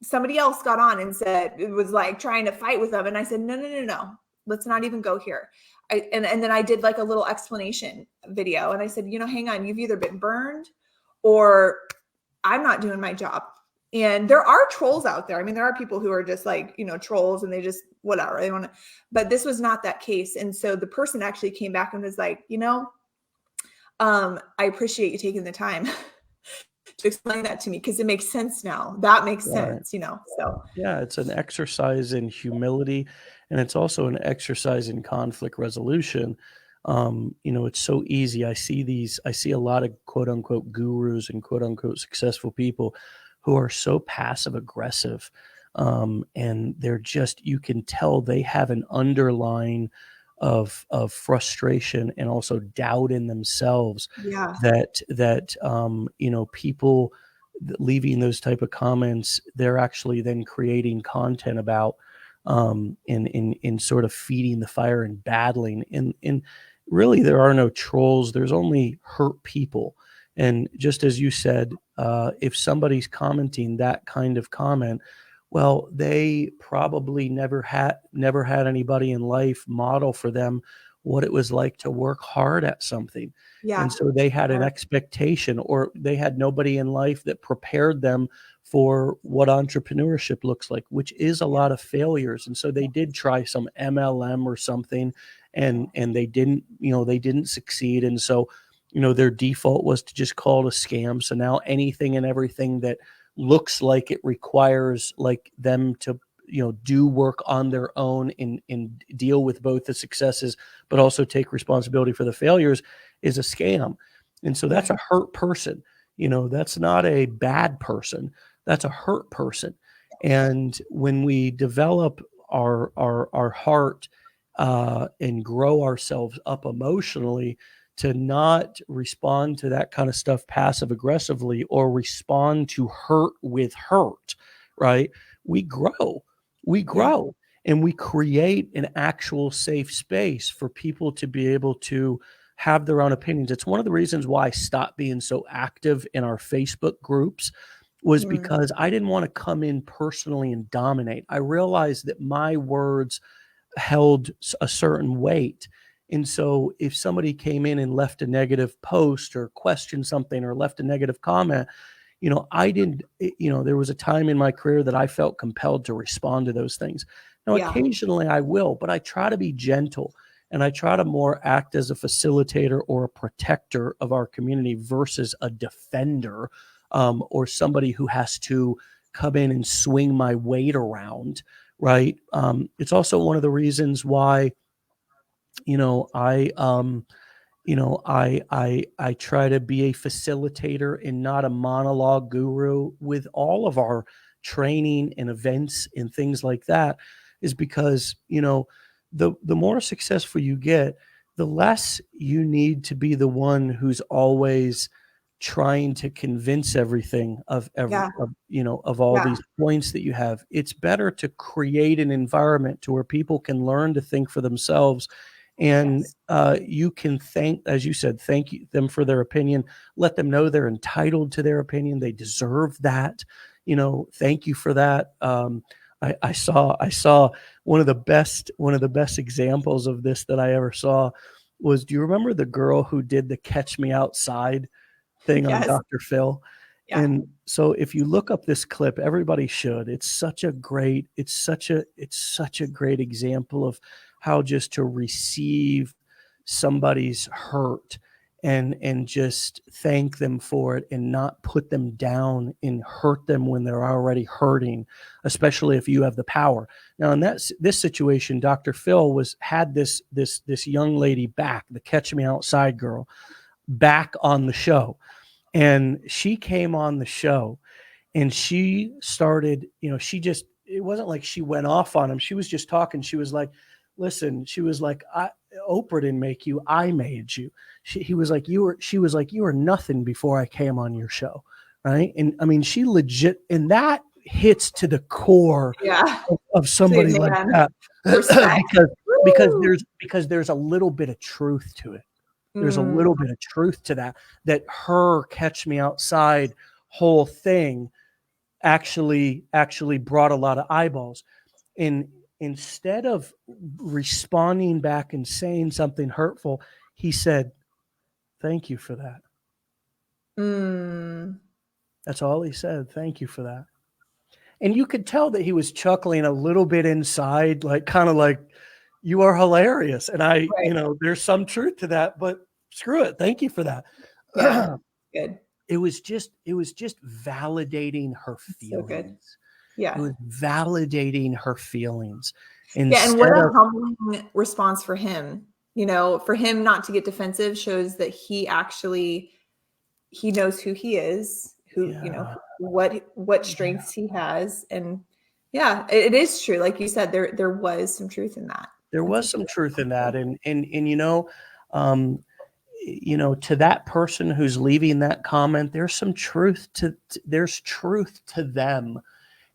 somebody else got on and said, it was like trying to fight with them. And I said, no. Let's not even go here. And then I did like a little explanation video. And I said, hang on, you've either been burned or I'm not doing my job. And there are trolls out there. I mean, there are people who are just like, trolls, and they just, whatever they want to, but this was not that case. And so the person actually came back and was like, I appreciate you taking the time to explain that to me, because it makes sense now. That makes sense, so. Yeah, it's an exercise in humility, and it's also an exercise in conflict resolution. It's so easy. I see a lot of quote unquote gurus and quote unquote successful people who are so passive aggressive. And they're just, you can tell they have an underlying of frustration and also doubt in themselves Yeah. that people leaving those type of comments, they're actually then creating content about in sort of feeding the fire and battling. And really, there are no trolls. There's only hurt people. And just as you said, if somebody's commenting that kind of comment, well, they probably never had anybody in life model for them what it was like to work hard at something. Yeah. And so they had an expectation, or they had nobody in life that prepared them for what entrepreneurship looks like, which is a lot of failures. And so they did try some MLM or something, and they didn't succeed. And so, their default was to just call it a scam. So now anything and everything that looks like it requires like them to do work on their own and deal with both the successes but also take responsibility for the failures is a scam. And so that's a hurt person. That's not a bad person, that's a hurt person. And when we develop our heart and grow ourselves up emotionally to not respond to that kind of stuff passive aggressively or respond to hurt with hurt, right? We grow. And we create an actual safe space for people to be able to have their own opinions. It's one of the reasons why I stopped being so active in our Facebook groups, was because I didn't want to come in personally and dominate. I realized that my words held a certain weight. And so if somebody came in and left a negative post or questioned something or left a negative comment, I didn't, there was a time in my career that I felt compelled to respond to those things. Now, occasionally I will, but I try to be gentle and I try to more act as a facilitator or a protector of our community versus a defender, or somebody who has to come in and swing my weight around. Right. It's also one of the reasons why, I try to be a facilitator and not a monologue guru with all of our training and events and things like that, is because, the more successful you get, the less you need to be the one who's always trying to convince everything of all these points that you have. It's better to create an environment to where people can learn to think for themselves. And you can as you said, thank them for their opinion. Let them know they're entitled to their opinion. They deserve that. Thank you for that. I saw one of the best examples of this that I ever saw was, do you remember the girl who did the Catch Me Outside thing on Dr. Phil? Yeah. And so if you look up this clip, everybody should. It's such a great example of how just to receive somebody's hurt and just thank them for it and not put them down and hurt them when they're already hurting, especially if you have the power. Now, in this situation, Dr. Phil had this young lady back, the Catch Me Outside girl, back on the show. And she came on the show and she started, it wasn't like she went off on him. She was just talking. She was like, listen, she was like, Oprah didn't make you, I made you. She was like, you were nothing before I came on your show. Right. And I mean, she legit, and that hits to the core of somebody like that. because there's a little bit of truth to it. There's a little bit of truth to that her Catch Me Outside whole thing actually brought a lot of eyeballs. And instead of responding back and saying something hurtful, he said, thank you for that. That's all he said. Thank you for that. And you could tell that he was chuckling a little bit inside, like kind of like, you are hilarious. And there's some truth to that, but screw it. Thank you for that. Yeah. Good. It was just validating her feelings. So good. Yeah. It was validating her feelings. And what a humbling response for him. For him not to get defensive shows that he knows who he is, what strengths he has. And it is true. Like you said, there was some truth in that. There That's was actually some truth in that. helpful. And um, to that person who's leaving that comment, there's some truth there's truth to them.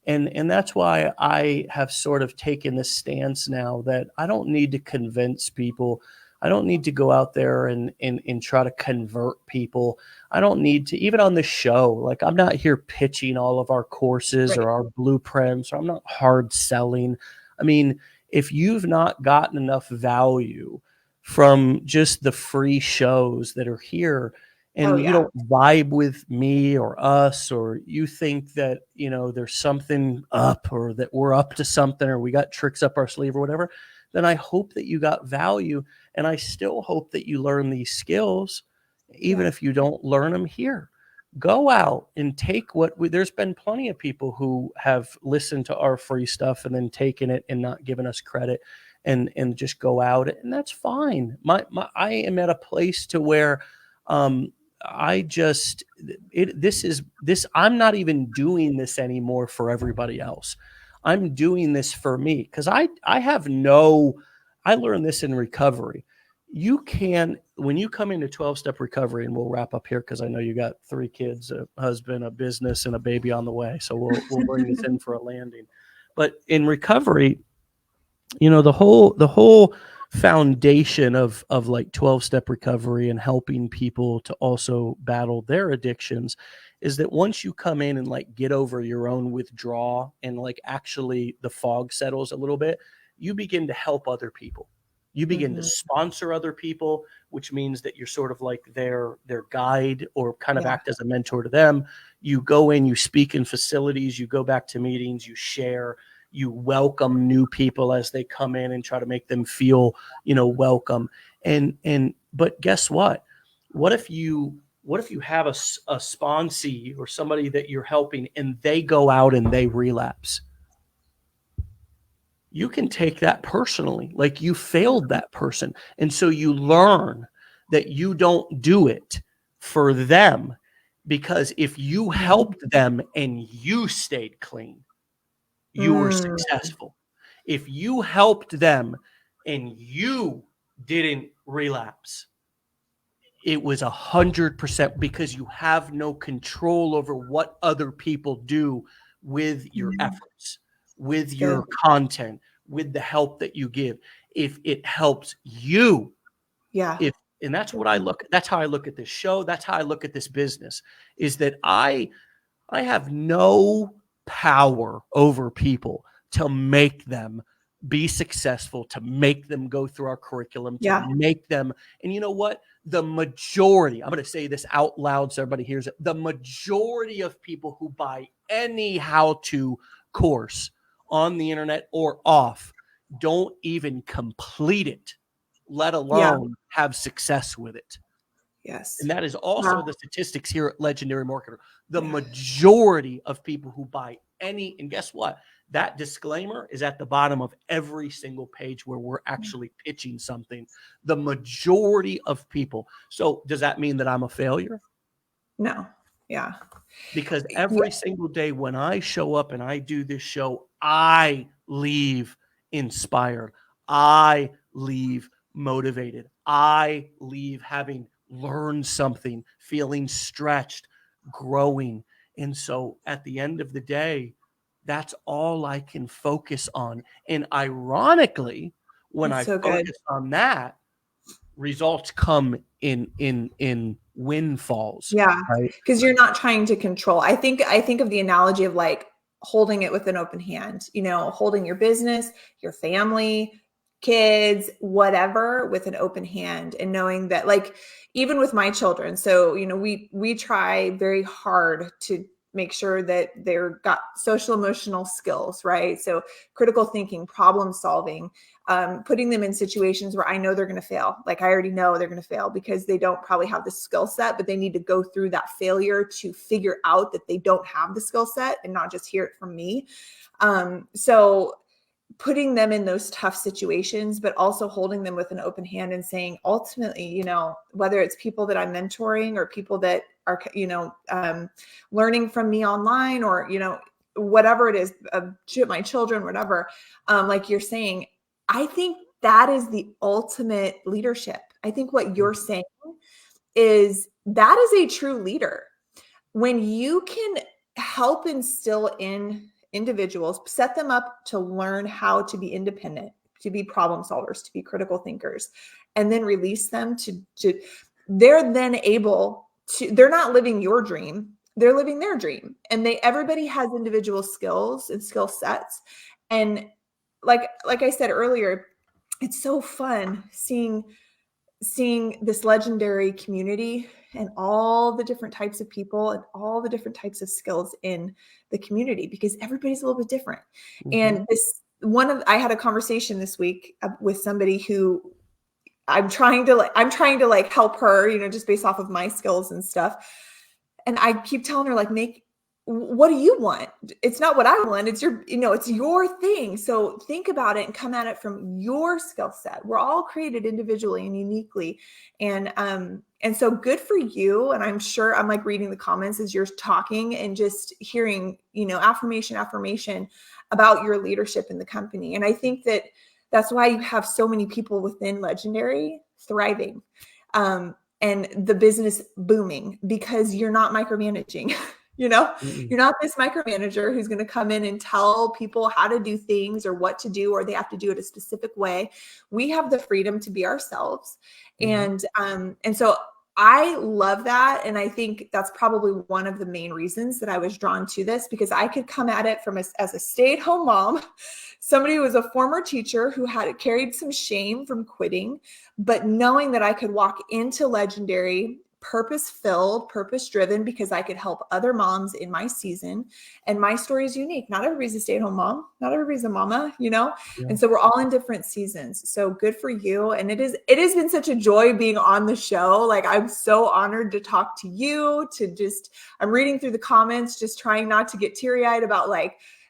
And that's why I have sort of taken this stance now that I don't need to convince people. I don't need to go out there and try to convert people. I don't need to, even on the show, like I'm not here pitching all of our courses Right. or our blueprints, or I'm not hard selling. I mean, if you've not gotten enough value from just the free shows that are here, Oh and you yeah. don't vibe with me or us, or you think that there's something up, or that we're up to something, or we got tricks up our sleeve or whatever, then I hope that you got value, and I still hope that you learn these skills. Even Yeah. if you don't learn them here, go out and take there's been plenty of people who have listened to our free stuff and then taken it and not given us credit, and just go out, and that's fine. I am at a place to where um I just this I'm not even doing this anymore for everybody else. I'm doing this for me, because I have no I learned this in recovery. You can, when you come into 12-step recovery, and we'll wrap up here because I know you got 3 kids, a husband, a business, and a baby on the way. So we'll bring this in for a landing. But in recovery, the whole foundation of like 12-step recovery and helping people to also battle their addictions is that once you come in and like get over your own withdrawal, and like actually the fog settles a little bit, you begin to help other people. You begin to Mhm. sponsor other people, which means that you're sort of like their guide, or kind of Yeah. act as a mentor to them. You go in, you speak in facilities, you go back to meetings, you share, you welcome new people as they come in and try to make them feel welcome. But guess what if you have a sponsee or somebody that you're helping, and they go out and they relapse? You can take that personally, like you failed that person, and so you learn that you don't do it for them, because if you helped them and you stayed clean, you were Mm. successful. If you helped them and you didn't relapse, it was 100%, because you have no control over what other people do with your Mm. efforts, with It's good. your content, with the help that you give. If it helps you, Yeah. if and that's how I look at this show, that's how I look at this business, is that I have no power over people to make them be successful, to make them go through our curriculum, to Yeah. make them. And you know what? The majority, I'm going to say this out loud so everybody hears it. The majority of people who buy any how to course on the internet or off don't even complete it, let Yeah. alone have success with it. Yes. And that is also Wow. the statistics here at Legendary Marketer. The Yeah. majority of people who buy any, and guess what? That disclaimer is at the bottom of every single page where we're actually pitching something. The majority of people. So does that mean that I'm a failure? No. Yeah. Because Yeah. every single day when I show up and I do this show, I leave inspired. I leave motivated. I leave having learned something, feeling stretched, growing. And so at the end of the day, that's all I can focus on. And ironically, when That's I so good. focus on that, results come in windfalls, Yeah, right? because you're not trying to control. I think of the analogy of like holding it with an open hand, holding your business, your family, kids, whatever with an open hand, and knowing that like even with my children, so we try very hard to make sure that they're got social emotional skills, right? So critical thinking, problem solving, putting them in situations where I know they're going to fail. Like I already know they're going to fail because they don't probably have the skill set, but they need to go through that failure to figure out that they don't have the skill set and not just hear it from me. So putting them in those tough situations, but also holding them with an open hand and saying, ultimately, whether it's people that I'm mentoring or people that are, learning from me online or, whatever it is, my children, whatever, like you're saying, I think that is the ultimate leadership. I think what you're saying is that is a true leader. When you can help instill in individuals, set them up to learn how to be independent, to be problem solvers, to be critical thinkers, and then release them to they're then able to, they're not living your dream, they're living their dream. And everybody has individual skills and skill sets. And like I said earlier, it's so fun seeing this legendary community and all the different types of people and all the different types of skills in the community, because everybody's a little bit different. And I had a conversation this week with somebody who I'm trying to help her, just based off of my skills and stuff. And I keep telling her, what do you want? It's not what I want. It's it's your thing. So think about it and come at it from your skill set. We're all created individually and uniquely. And so good for you. And I'm sure I'm reading the comments as you're talking and just hearing, affirmation about your leadership in the company. And I think that's why you have so many people within Legendary thriving, and the business booming, because you're not micromanaging. You're not this micromanager who's going to come in and tell people how to do things or what to do, or they have to do it a specific way. We have the freedom to be ourselves. And so I love that. And I think that's probably one of the main reasons that I was drawn to this, because I could come at it from as a stay-at-home mom, somebody who was a former teacher who had carried some shame from quitting, but knowing that I could walk into Legendary purpose-filled, purpose-driven, because I could help other moms in my season. And my story is unique. Not everybody's a stay-at-home mom. Not everybody's a mama, Yeah. And so we're all in different seasons. So good for you. And it has been such a joy being on the show. I'm so honored to talk to you, I'm reading through the comments, just trying not to get teary-eyed about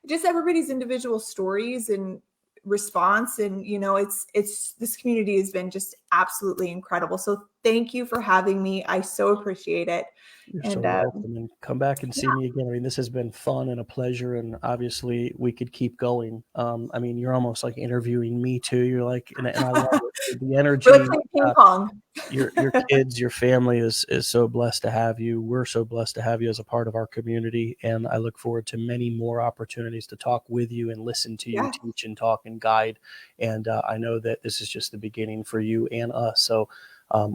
just everybody's individual stories and response. And it's this community has been just absolutely incredible. So thank you for having me. I so appreciate it. You're so welcome, and come back and see me again. I mean, this has been fun and a pleasure, and obviously we could keep going. I mean, you're almost like interviewing me too. You're and I love it. The energy. Ping pong. Your kids, your family is so blessed to have you. We're so blessed to have you as a part of our community, and I look forward to many more opportunities to talk with you and listen to you teach and talk and guide. And I know that this is just the beginning for you and us. So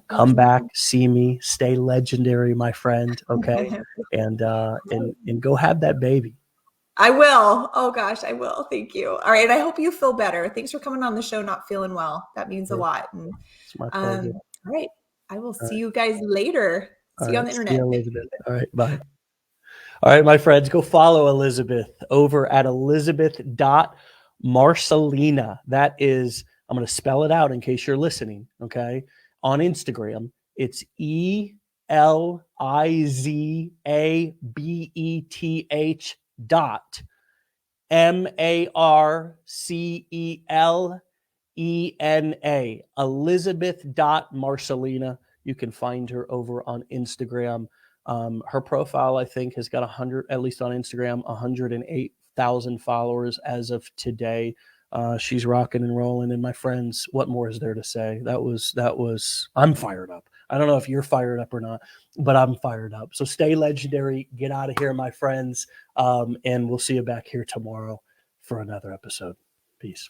come back, see me, stay legendary, my friend. Okay. And go have that baby. I will. Oh gosh, I will. Thank you. All right. I hope you feel better. Thanks for coming on the show, not feeling well. That means a lot. And, it's my pleasure. All right. I will see you guys later. See you on the internet. See you, Elizabeth. All right. Bye. All right, my friends, go follow Elizabeth over at Elizabeth.Marcelina. That is, I'm going to spell it out in case you're listening. Okay. On Instagram, it's ELIZABETH.MARCELENA. Elizabeth.Marcelina. You can find her over on Instagram. Her profile, I think, has got at least on Instagram, 108,000 followers as of today. She's rocking and rolling. And my friends, what more is there to say? That was, I'm fired up. I don't know if you're fired up or not, but I'm fired up. So stay legendary. Get out of here, my friends. And we'll see you back here tomorrow for another episode. Peace.